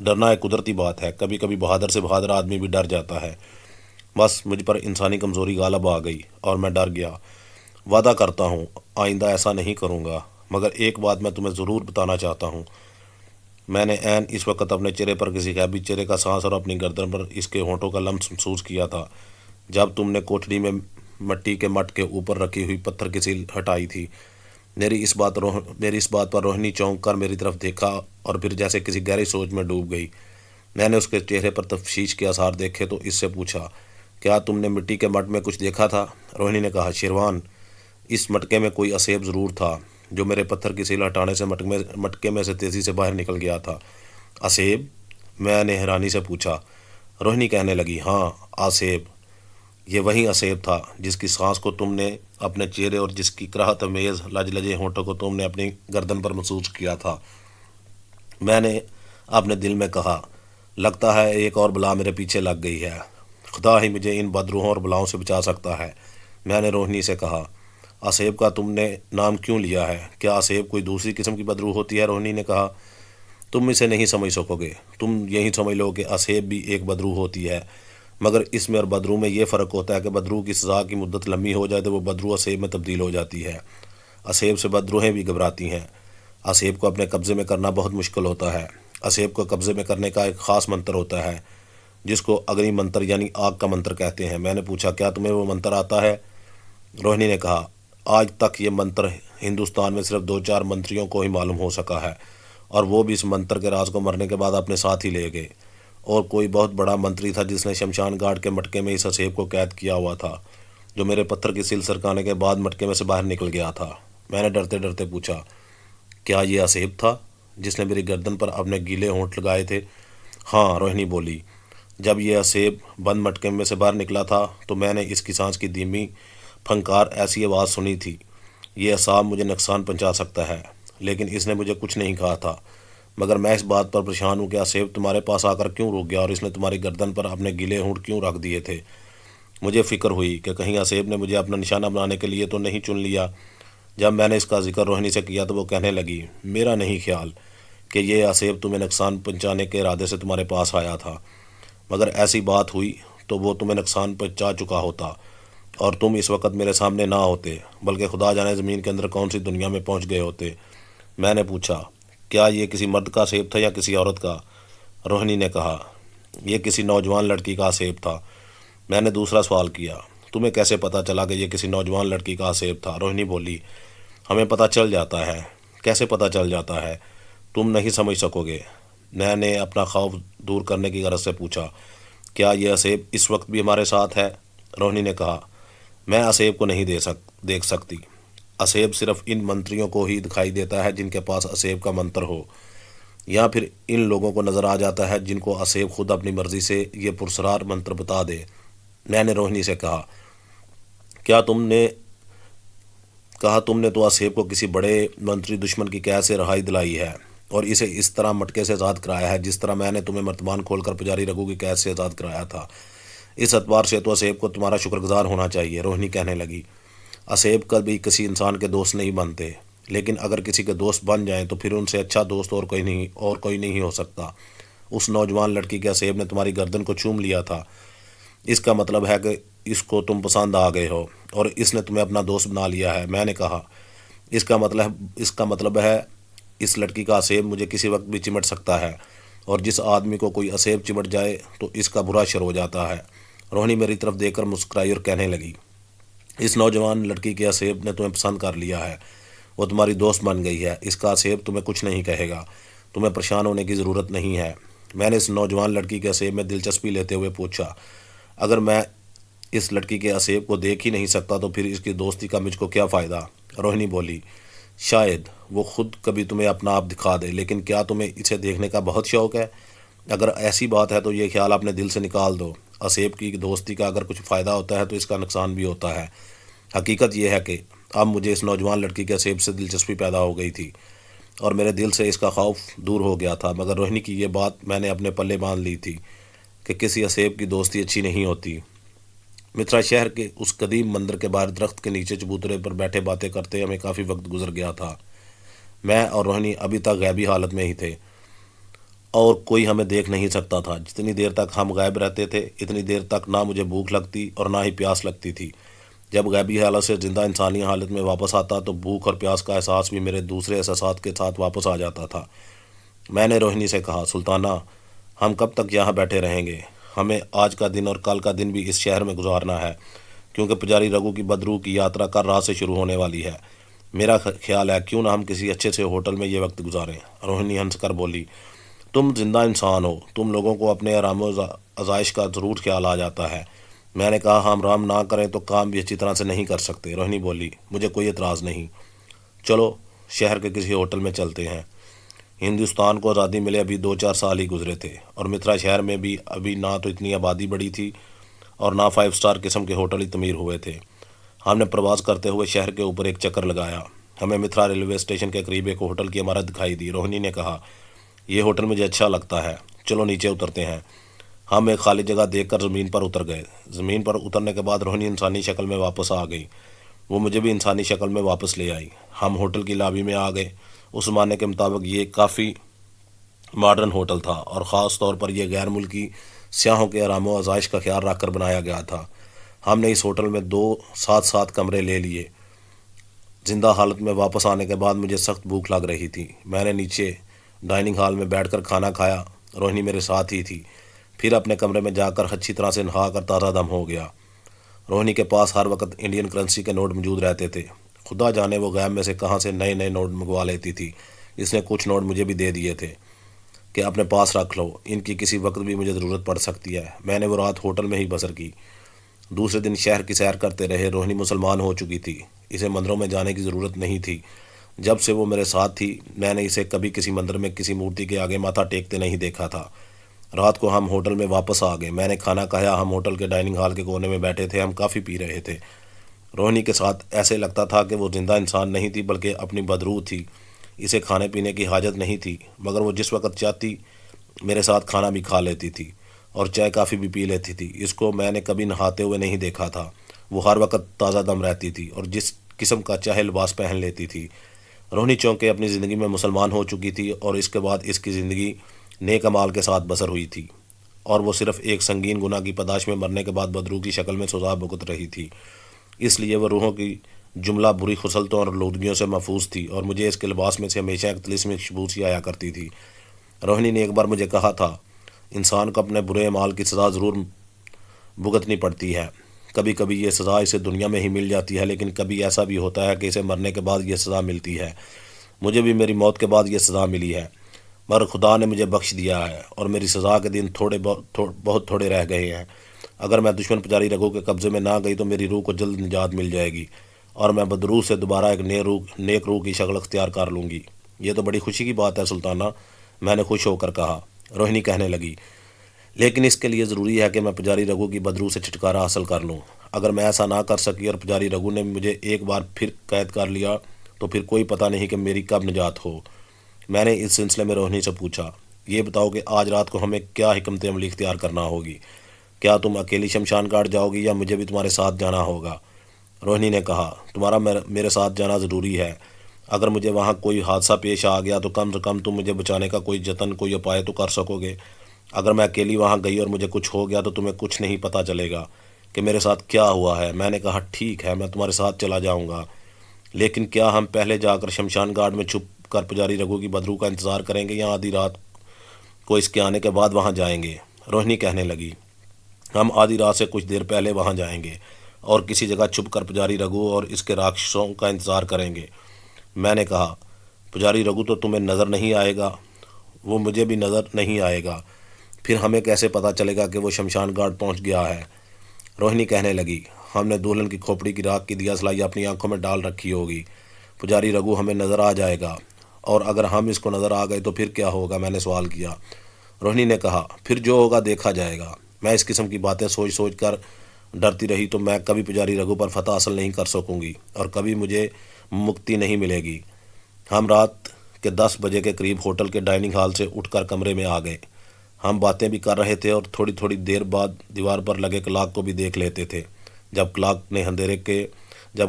ڈرنا ایک قدرتی بات ہے، کبھی کبھی بہادر سے بہادر آدمی بھی ڈر جاتا ہے۔ بس مجھ پر انسانی کمزوری غالب آ گئی اور میں ڈر گیا۔ وعدہ کرتا ہوں آئندہ ایسا نہیں کروں گا، مگر ایک بات میں تمہیں ضرور بتانا چاہتا ہوں۔ میں نے عین اس وقت اپنے چہرے پر کسی غیبی چہرے کا سانس اور اپنی گردن پر اس کے ہونٹوں کا لمس محسوس کیا تھا جب تم نے کوٹھڑی میں مٹی کے مٹ کے اوپر رکھی ہوئی پتھر کی سیل ہٹائی تھی۔ میری اس بات پر روہنی چونک کر میری طرف دیکھا اور پھر جیسے کسی گہری سوچ میں ڈوب گئی۔ میں نے اس کے چہرے پر تشویش کے آثار دیکھے تو اس سے پوچھا، کیا تم نے مٹی کے مٹ میں کچھ دیکھا تھا؟ روہنی نے کہا، شیروان، اس مٹکے میں کوئی اسیب ضرور تھا جو میرے پتھر کی سیل ہٹانے سے مٹکے میں سے تیزی سے باہر نکل گیا تھا۔ اسیب؟ میں نے حیرانی سے پوچھا۔ روہنی کہنے لگی، ہاں، اسیب۔ یہ وہی اسیب تھا جس کی سانس کو تم نے اپنے چہرے اور جس کی کراہت امیز لجے ہونٹوں کو تم نے اپنی گردن پر محسوس کیا تھا۔ میں نے اپنے دل میں کہا، لگتا ہے ایک اور بلا میرے پیچھے لگ گئی ہے۔ خدا ہی مجھے ان بدروحوں اور بلاؤں سے بچا سکتا ہے۔ میں نے روہنی سے کہا، اسیب کا تم نے نام کیوں لیا ہے؟ کیا اسیب کوئی دوسری قسم کی بدروح ہوتی ہے؟ روہنی نے کہا، تم اسے نہیں سمجھ سکو گے۔ تم یہی سمجھ لو کہ اسیب بھی ایک بدروح ہوتی ہے، مگر اس میں اور بدروح میں یہ فرق ہوتا ہے کہ بدروح کی سزا کی مدت لمبی ہو جائے تو وہ بدروح اسیب میں تبدیل ہو جاتی ہے۔ اسیب سے بدروحیں بھی گھبراتی ہیں۔ اسیب کو اپنے قبضے میں کرنا بہت مشکل ہوتا ہے۔ اسیب کو قبضے میں کرنے کا ایک خاص منتر ہوتا ہے جس کو اگنی منتر یعنی آگ کا منتر کہتے ہیں۔ میں نے پوچھا، کیا تمہیں وہ منتر آتا ہے؟ روہنی نے کہا، آج تک یہ منتر ہندوستان میں صرف 2-4 منتریوں کو ہی معلوم ہو سکا ہے، اور وہ بھی اس منتر کے راز کو مرنے کے بعد اپنے ساتھ ہی لے گئے۔ اور کوئی بہت بڑا منتری تھا جس نے شمشان گھاٹ کے مٹکے میں اس اسیب کو قید کیا ہوا تھا جو میرے پتھر کی سیل سرکانے کے بعد مٹکے میں سے باہر نکل گیا تھا۔ میں نے ڈرتے ڈرتے پوچھا، کیا یہ اسیب تھا جس نے میری گردن پر اپنے گیلے ہونٹ لگائے تھے؟ ہاں، روہنی بولی۔ جب یہ اسیب بند مٹکے میں سے باہر نکلا تھا تو میں نے اس کی سانس کی دھیمی پھنکار ایسی آواز سنی تھی، یہ اسیب مجھے نقصان پہنچا سکتا ہے، لیکن اس نے مجھے کچھ نہیں کہا تھا۔ مگر میں اس بات پر پریشان ہوں کہ اسیب تمہارے پاس آ کر کیوں رک گیا اور اس نے تمہاری گردن پر اپنے گیلے ہونٹ کیوں رکھ دیے تھے۔ مجھے فکر ہوئی کہ کہیں اسیب نے مجھے اپنا نشانہ بنانے کے لیے تو نہیں چن لیا۔ جب میں نے اس کا ذکر روہنی سے کیا تو وہ کہنے لگی، میرا نہیں خیال کہ یہ اسیب تمہیں نقصان پہنچانے کے ارادے سے تمہارے پاس آیا تھا، مگر ایسی بات ہوئی تو وہ تمہیں نقصان پہنچا چکا ہوتا اور تم اس وقت میرے سامنے نہ ہوتے، بلکہ خدا جانے زمین کے اندر کون سی دنیا میں پہنچ گئے ہوتے۔ میں نے پوچھا، کیا یہ کسی مرد کا اسیب تھا یا کسی عورت کا؟ روہنی نے کہا، یہ کسی نوجوان لڑکی کا اسیب تھا۔ میں نے دوسرا سوال کیا، تمہیں کیسے پتہ چلا کہ یہ کسی نوجوان لڑکی کا اسیب تھا؟ روہنی بولی، ہمیں پتہ چل جاتا ہے۔ کیسے پتہ چل جاتا ہے؟ تم نہیں سمجھ سکو گے۔ میں نے اپنا خوف دور کرنے کی غرض سے پوچھا، کیا یہ اسیب اس وقت بھی ہمارے ساتھ ہے؟ روہنی نے کہا، میں اسیب کو نہیں دیکھ سکتی۔ اسیب صرف ان منتریوں کو ہی دکھائی دیتا ہے جن کے پاس اسیب کا منتر ہو، یا پھر ان لوگوں کو نظر آ جاتا ہے جن کو اسیب خود اپنی مرضی سے یہ پرسرار منتر بتا دے۔ میں نے روہنی سے کہا، کیا تم نے تو اسیب کو کسی بڑے منتری دشمن کی قید سے رہائی دلائی ہے اور اسے اس طرح مٹکے سے آزاد کرایا ہے جس طرح میں نے تمہیں مرتبان کھول کر پجاری رگو کی قید سے آزاد کرایا تھا۔ اس اعتبار سے تو اسیب کو تمہارا شکر گزار ہونا چاہیے۔ روہنی کہنے لگی، اسیب کبھی کسی انسان کے دوست نہیں بنتے، لیکن اگر کسی کے دوست بن جائیں تو پھر ان سے اچھا دوست اور کوئی نہیں ہو سکتا۔ اس نوجوان لڑکی کے اسیب نے تمہاری گردن کو چوم لیا تھا، اس کا مطلب ہے کہ اس کو تم پسند آ گئے ہو اور اس نے تمہیں اپنا دوست بنا لیا ہے۔ میں نے کہا، اس کا مطلب ہے اس لڑکی کا اسیب مجھے کسی وقت بھی چمٹ سکتا ہے، اور جس آدمی کو کوئی اسیب چمٹ جائے تو اس کا برا شر ہو جاتا ہے۔ روہنی میری طرف دیکھ کر مسکرائی اور کہنے لگی، اس نوجوان لڑکی کے اسیب نے تمہیں پسند کر لیا ہے، وہ تمہاری دوست بن گئی ہے، اس کا اسیب تمہیں کچھ نہیں کہے گا، تمہیں پریشان ہونے کی ضرورت نہیں ہے۔ میں نے اس نوجوان لڑکی کے اسیب میں دلچسپی لیتے ہوئے پوچھا، اگر میں اس لڑکی کے اسیب کو دیکھ ہی نہیں سکتا تو پھر اس کی دوستی کا مجھ کو کیا فائدہ؟ روہنی بولی، شاید وہ خود کبھی تمہیں اپنا آپ دکھا دے، لیکن کیا تمہیں اسے دیکھنے کا بہت شوق ہے؟ اگر ایسی بات ہے تو یہ خیال اپنے دل سے نکال دو۔ اسیب کی دوستی کا اگر کچھ فائدہ ہوتا ہے تو اس کا نقصان بھی ہوتا ہے۔ حقیقت یہ ہے کہ اب مجھے اس نوجوان لڑکی کے اسیب سے دلچسپی پیدا ہو گئی تھی اور میرے دل سے اس کا خوف دور ہو گیا تھا، مگر روہنی کی یہ بات میں نے اپنے پلے باندھ لی تھی کہ کسی اسیب کی دوستی اچھی نہیں ہوتی۔ متھرا شہر کے اس قدیم مندر کے باہر درخت کے نیچے چبوترے پر بیٹھے باتیں کرتے ہمیں کافی وقت گزر گیا تھا۔ میں اور روہنی ابھی تک غیبی حالت میں ہی تھے اور کوئی ہمیں دیکھ نہیں سکتا تھا۔ جتنی دیر تک ہم غائب رہتے تھے اتنی دیر تک نہ مجھے بھوک لگتی اور نہ ہی پیاس لگتی تھی۔ جب غیبی حالت سے زندہ انسانی حالت میں واپس آتا تو بھوک اور پیاس کا احساس بھی میرے دوسرے احساسات کے ساتھ واپس آ جاتا تھا۔ میں نے روہنی سے کہا، سلطانہ، ہم کب تک یہاں بیٹھے رہیں گے؟ ہمیں آج کا دن اور کل کا دن بھی اس شہر میں گزارنا ہے، کیونکہ پجاری رگو کی بدروح کی یاترا کل رات سے شروع ہونے والی ہے۔ میرا خیال ہے کیوں نہ ہم کسی اچھے سے ہوٹل میں یہ وقت گزاریں۔ روہنی ہنس کر بولی، تم زندہ انسان ہو، تم لوگوں کو اپنے آرام و آزائش کا ضرور خیال آ جاتا ہے۔ میں نے کہا، ہم آرام نہ کریں تو کام بھی اچھی طرح سے نہیں کر سکتے۔ روہنی بولی، مجھے کوئی اعتراض نہیں، چلو شہر کے کسی ہوٹل میں چلتے ہیں۔ ہندوستان کو آزادی ملے ابھی 2-4 سال ہی گزرے تھے، اور متھرا شہر میں بھی ابھی نہ تو اتنی آبادی بڑھی تھی اور نہ 5 اسٹار قسم کے ہوٹل ہی تعمیر ہوئے تھے۔ ہم نے پرواز کرتے ہوئے شہر کے اوپر ایک چکر لگایا۔ ہمیں متھرا ریلوے اسٹیشن کے قریب ایک ہوٹل کی عمارت دکھائی دی۔ روہنی نے کہا، یہ ہوٹل مجھے اچھا لگتا ہے، چلو نیچے اترتے ہیں۔ ہم ایک خالی جگہ دیکھ کر زمین پر اتر گئے۔ زمین پر اترنے کے بعد روہنی انسانی شکل میں واپس آ گئی۔ وہ مجھے بھی انسانی شکل میں واپس لے آئی۔ ہم ہوٹل کی لابی میں آ گئے۔ اس زمانے کے مطابق یہ کافی ماڈرن ہوٹل تھا، اور خاص طور پر یہ غیر ملکی سیاحوں کے آرام و آزائش کا خیال رکھ کر بنایا گیا تھا۔ ہم نے اس ہوٹل میں 2 7 کمرے لے لیے۔ زندہ حالت میں واپس آنے کے بعد مجھے سخت بھوک لگ رہی تھی۔ میں نے نیچے ڈائننگ ہال میں بیٹھ کر کھانا کھایا۔ روہنی میرے ساتھ ہی تھی۔ پھر اپنے کمرے میں جا کر اچھی طرح سے نہا کر تازہ دم ہو گیا۔ روہنی کے پاس ہر وقت انڈین کرنسی کے نوٹ موجود رہتے تھے۔ خدا جانے وہ غیب میں سے کہاں سے نئے نئے نوٹ منگوا لیتی تھی۔ اس نے کچھ نوٹ مجھے بھی دے دیے تھے کہ اپنے پاس رکھ لو، ان کی کسی وقت بھی مجھے ضرورت پڑ سکتی ہے۔ میں نے وہ رات ہوٹل میں ہی بسر کی۔ دوسرے دن شہر کی سیر کرتے رہے۔ روہنی مسلمان ہو چکی تھی، اسے مندروں میں جانے کی ضرورت نہیں تھی۔ جب سے وہ میرے ساتھ تھی میں نے اسے کبھی کسی مندر میں کسی مورتی کے آگے ماتھا ٹیکتے نہیں دیکھا تھا۔ رات کو ہم ہوٹل میں واپس آ گئے۔ میں نے کھانا کھایا۔ ہم ہوٹل کے ڈائننگ ہال کے کونے میں بیٹھے تھے۔ ہم کافی پی رہے تھے۔ روہنی کے ساتھ ایسے لگتا تھا کہ وہ زندہ انسان نہیں تھی بلکہ اپنی بدروح تھی۔ اسے کھانے پینے کی حاجت نہیں تھی، مگر وہ جس وقت چاہتی میرے ساتھ کھانا بھی کھا لیتی تھی اور چائے کافی بھی پی لیتی تھی۔ اس کو میں نے کبھی نہاتے ہوئے نہیں دیکھا تھا۔ وہ ہر وقت تازہ دم رہتی تھی اور جس قسم کا چاہے لباس پہن لیتی تھی۔ روہنی چونکہ اپنی زندگی میں مسلمان ہو چکی تھی اور اس کے بعد اس کی زندگی نیک اعمال کے ساتھ بسر ہوئی تھی، اور وہ صرف ایک سنگین گناہ کی پاداش میں مرنے کے بعد بدروح کی شکل میں سزا بھگت رہی تھی۔ اس لیے وہ روحوں کی جملہ بری خصلتوں اور آلودگیوں سے محفوظ تھی، اور مجھے اس کے لباس میں سے ہمیشہ ایک طلسمی خوشبو سی آیا کرتی تھی۔ روہنی نے ایک بار مجھے کہا تھا، انسان کو اپنے برے اعمال کی سزا ضرور بھگتنی پڑتی ہے۔ کبھی کبھی یہ سزا اسے دنیا میں ہی مل جاتی ہے، لیکن کبھی ایسا بھی ہوتا ہے کہ اسے مرنے کے بعد یہ سزا ملتی ہے۔ مجھے بھی میری موت کے بعد یہ سزا ملی ہے، مگر خدا نے مجھے بخش دیا ہے اور میری سزا کے دن بہت تھوڑے رہ گئے ہیں۔ اگر میں دشمن پجاری رگو کے قبضے میں نہ گئی تو میری روح کو جلد نجات مل جائے گی، اور میں بدروح سے دوبارہ ایک نیک روح کی شکل اختیار کر لوں گی۔ یہ تو بڑی خوشی کی بات ہے سلطانہ، میں نے خوش ہو کر کہا۔ روہنی کہنے لگی، لیکن اس کے لیے ضروری ہے کہ میں پجاری رگو کی بدروح سے چھٹکارا حاصل کر لوں۔ اگر میں ایسا نہ کر سکی اور پجاری رگو نے مجھے ایک بار پھر قید کر لیا تو پھر کوئی پتہ نہیں کہ میری کب نجات ہو۔ میں نے اس سلسلے میں روہنی سے پوچھا، یہ بتاؤ کہ آج رات کو ہمیں کیا حکمت عملی اختیار کرنا ہوگی؟ کیا تم اکیلی شمشان گھاٹ جاؤ گی یا مجھے بھی تمہارے ساتھ جانا ہوگا؟ روہنی نے کہا، تمہارا میرے ساتھ جانا ضروری ہے۔ اگر مجھے وہاں کوئی حادثہ پیش آ گیا تو کم سے کم تم مجھے بچانے کا کوئی جتن، کوئی اپائے تو کر سکو گے۔ اگر میں اکیلی وہاں گئی اور مجھے کچھ ہو گیا تو تمہیں کچھ نہیں پتہ چلے گا کہ میرے ساتھ کیا ہوا ہے۔ میں نے کہا، ٹھیک ہے، میں تمہارے ساتھ چلا جاؤں گا، لیکن کیا ہم پہلے جا کر شمشان گھاٹ میں چھپ کر پجاری رگو کی بدروح کا انتظار کریں گے یا آدھی رات کو اس کے آنے کے بعد وہاں جائیں گے؟ روہنی کہنے لگی، ہم آدھی رات سے کچھ دیر پہلے وہاں جائیں گے اور کسی جگہ چھپ کر پجاری رگو اور اس کے راکشسوں کا انتظار کریں گے۔ میں نے کہا، پجاری رگو تو تمہیں نظر نہیں آئے گا؟ وہ مجھے بھی نظر نہیں آئے گا، پھر ہمیں کیسے پتہ چلے گا کہ وہ شمشان گھاٹ پہنچ گیا ہے؟ روہنی کہنے لگی، ہم نے دلہن کی کھوپڑی کی راکھ کی دیا سلائی اپنی آنکھوں میں ڈال رکھی ہوگی، پجاری رگو ہمیں نظر آ جائے گا، اور اگر ہم اس کو نظر آ گئے تو پھر کیا ہوگا؟ میں نے سوال کیا۔ روہنی نے کہا، پھر جو ہوگا دیکھا جائے گا۔ میں اس قسم کی باتیں سوچ کر ڈرتی رہی تو میں کبھی پجاری رگو پر فتح حاصل نہیں کر سکوں گی اور کبھی مجھے مکتی نہیں ملے گی۔ ہم رات کے 10 بجے کے قریب ہوٹل کے ڈائننگ ہال سے اٹھ کر کمرے میں آ گئے۔ ہم باتیں بھی کر رہے تھے اور تھوڑی دیر بعد دیوار پر لگے کلاک کو بھی دیکھ لیتے تھے۔ جب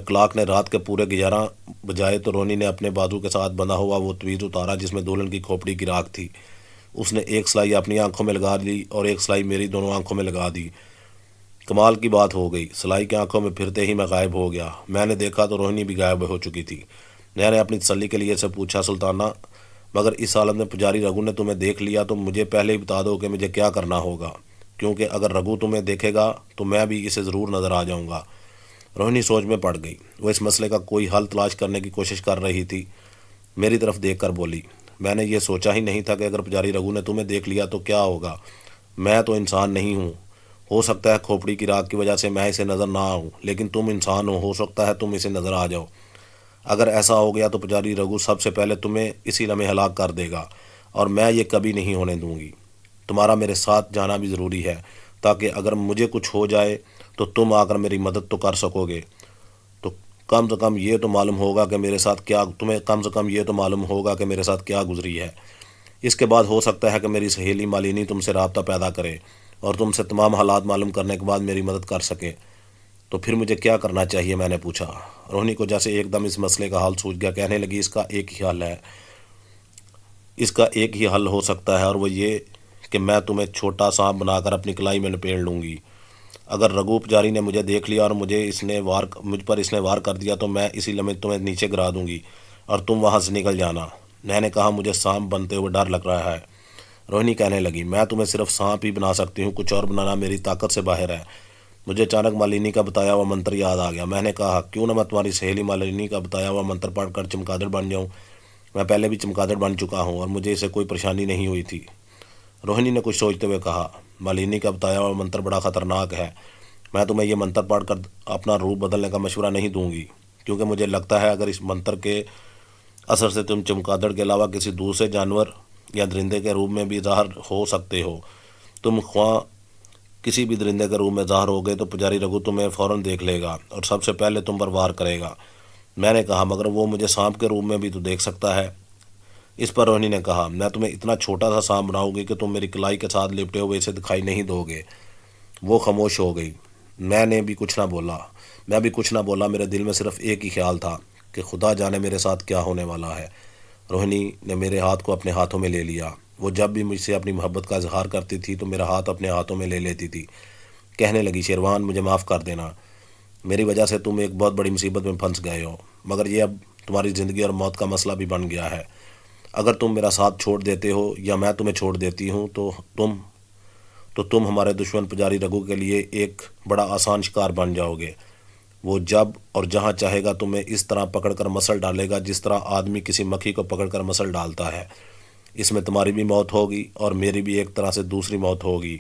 کلاک نے رات کے پورے 11 بجائے تو روہنی نے اپنے بازو کے ساتھ بندھا ہوا وہ تویز اتارا جس میں دلہن کی کھوپڑی کی راکھ تھی۔ اس نے ایک سلائی اپنی آنکھوں میں لگا لی اور ایک سلائی میری دونوں آنکھوں میں لگا دی۔ کمال کی بات ہو گئی، سلائی کی آنکھوں میں پھرتے ہی میں غائب ہو گیا۔ میں نے دیکھا تو روہنی بھی غائب ہو چکی تھی۔ میں نے اپنی تسلی کے لیے سے پوچھا، سلطانہ مگر اس حالت میں پجاری رگو نے تمہیں دیکھ لیا تو مجھے پہلے ہی بتا دو کہ مجھے کیا کرنا ہوگا، کیونکہ اگر رگو تمہیں دیکھے گا تو میں بھی اسے ضرور نظر آ جاؤں گا۔ روہنی سوچ میں پڑ گئی۔ وہ اس مسئلے کا کوئی حل تلاش کرنے کی کوشش کر رہی تھی۔ میری طرف دیکھ کر بولی، میں نے یہ سوچا ہی نہیں تھا کہ اگر پجاری رگو نے تمہیں دیکھ لیا تو کیا ہوگا۔ میں تو انسان نہیں ہوں، ہو سکتا ہے کھوپڑی کی راکھ کی وجہ سے میں اسے نظر نہ آؤں، لیکن تم انسان ہو سکتا ہے تم اسے نظر آ جاؤ۔ اگر ایسا ہو گیا تو پجاری رگو سب سے پہلے تمہیں اسی لمحے ہلاک کر دے گا، اور میں یہ کبھی نہیں ہونے دوں گی۔ تمہارا میرے ساتھ جانا بھی ضروری ہے، تاکہ اگر مجھے کچھ ہو جائے تو تم آ کر میری مدد تو کر سکو گے۔ تو کم سے کم یہ تو معلوم ہوگا کہ میرے ساتھ کیا تمہیں کم سے کم یہ تو معلوم ہوگا کہ میرے ساتھ کیا گزری ہے۔ اس کے بعد ہو سکتا ہے کہ میری سہیلی مالینی تم سے رابطہ پیدا کرے اور تم سے تمام حالات معلوم کرنے کے بعد میری مدد کر سکے۔ تو پھر مجھے کیا کرنا چاہیے؟ میں نے پوچھا۔ روہنی کو جیسے ایک دم اس مسئلے کا حل سوچ گیا، کہنے لگی، اس کا ایک ہی حل ہے، اس کا ایک ہی حل ہو سکتا ہے، اور وہ یہ کہ میں تمہیں چھوٹا سانپ بنا کر اپنی کلائی میں لپیٹ لوں گی۔ اگر رگو پجاری نے مجھے دیکھ لیا اور مجھ پر اس نے وار کر دیا تو میں اسی لمحے تمہیں نیچے گرا دوں گی اور تم وہاں سے نکل جانا۔ میں نے کہا، مجھے سانپ بنتے ہوئے ڈر لگ رہا ہے۔ روہنی کہنے لگی، میں تمہیں صرف سانپ ہی بنا سکتی ہوں، کچھ اور بنانا میری طاقت سے باہر ہے۔ مجھے اچانک مالینی کا بتایا ہوا منتر یاد آ گیا۔ میں نے کہا، کیوں نہ میں تمہاری سہیلی مالینی کا بتایا ہوا منتر پڑھ کر چمگادڑ بن جاؤں؟ میں پہلے بھی چمگادڑ بن چکا ہوں اور مجھے اسے کوئی پریشانی نہیں ہوئی تھی۔ روہنی نے کچھ سوچتے ہوئے کہا، مالینی کا بتایا ہوا منتر بڑا خطرناک ہے۔ میں تمہیں یہ منتر پڑھ کر اپنا روپ بدلنے کا مشورہ نہیں دوں گی، کیونکہ مجھے لگتا ہے اگر اس منتر کے اثر سے تم چمگادڑ کے علاوہ کسی دوسرے جانور یا درندے کے روپ میں بھی ظاہر ہو سکتے ہو۔ تم خواہ کسی بھی درندے کے روپ میں ظاہر ہو گئے تو پجاری رگو تمہیں فوراً دیکھ لے گا اور سب سے پہلے تم پر وار کرے گا۔ میں نے کہا، مگر وہ مجھے سانپ کے روپ میں بھی تو دیکھ سکتا ہے۔ اس پر روہنی نے کہا، میں تمہیں اتنا چھوٹا سا سانپ بناؤں گی کہ تم میری کلائی کے ساتھ لپٹے ہوئے اسے دکھائی نہیں دو گے۔ وہ خاموش ہو گئی۔ میں بھی کچھ نہ بولا۔ میرے دل میں صرف ایک ہی خیال تھا کہ خدا جانے میرے ساتھ کیا ہونے والا ہے۔ روہنی نے میرے ہاتھ کو اپنے ہاتھوں میں لے لیا۔ وہ جب بھی مجھ سے اپنی محبت کا اظہار کرتی تھی تو میرا ہاتھ اپنے ہاتھوں میں لے لیتی تھی۔ کہنے لگی، شیروان، مجھے معاف کر دینا، میری وجہ سے تم ایک بہت بڑی مصیبت میں پھنس گئے ہو، مگر یہ اب تمہاری زندگی اور موت کا مسئلہ بھی بن گیا ہے۔ اگر تم میرا ساتھ چھوڑ دیتے ہو یا میں تمہیں چھوڑ دیتی ہوں تو تم ہمارے دشمن پجاری رگو کے لیے ایک بڑا آسان شکار بن جاؤ گے۔ وہ جب اور جہاں چاہے گا تمہیں اس طرح پکڑ کر مسل ڈالے گا جس طرح آدمی کسی مکھی کو پکڑ کر مسل ڈالتا ہے۔ اس میں تمہاری بھی موت ہوگی اور میری بھی ایک طرح سے دوسری موت ہوگی۔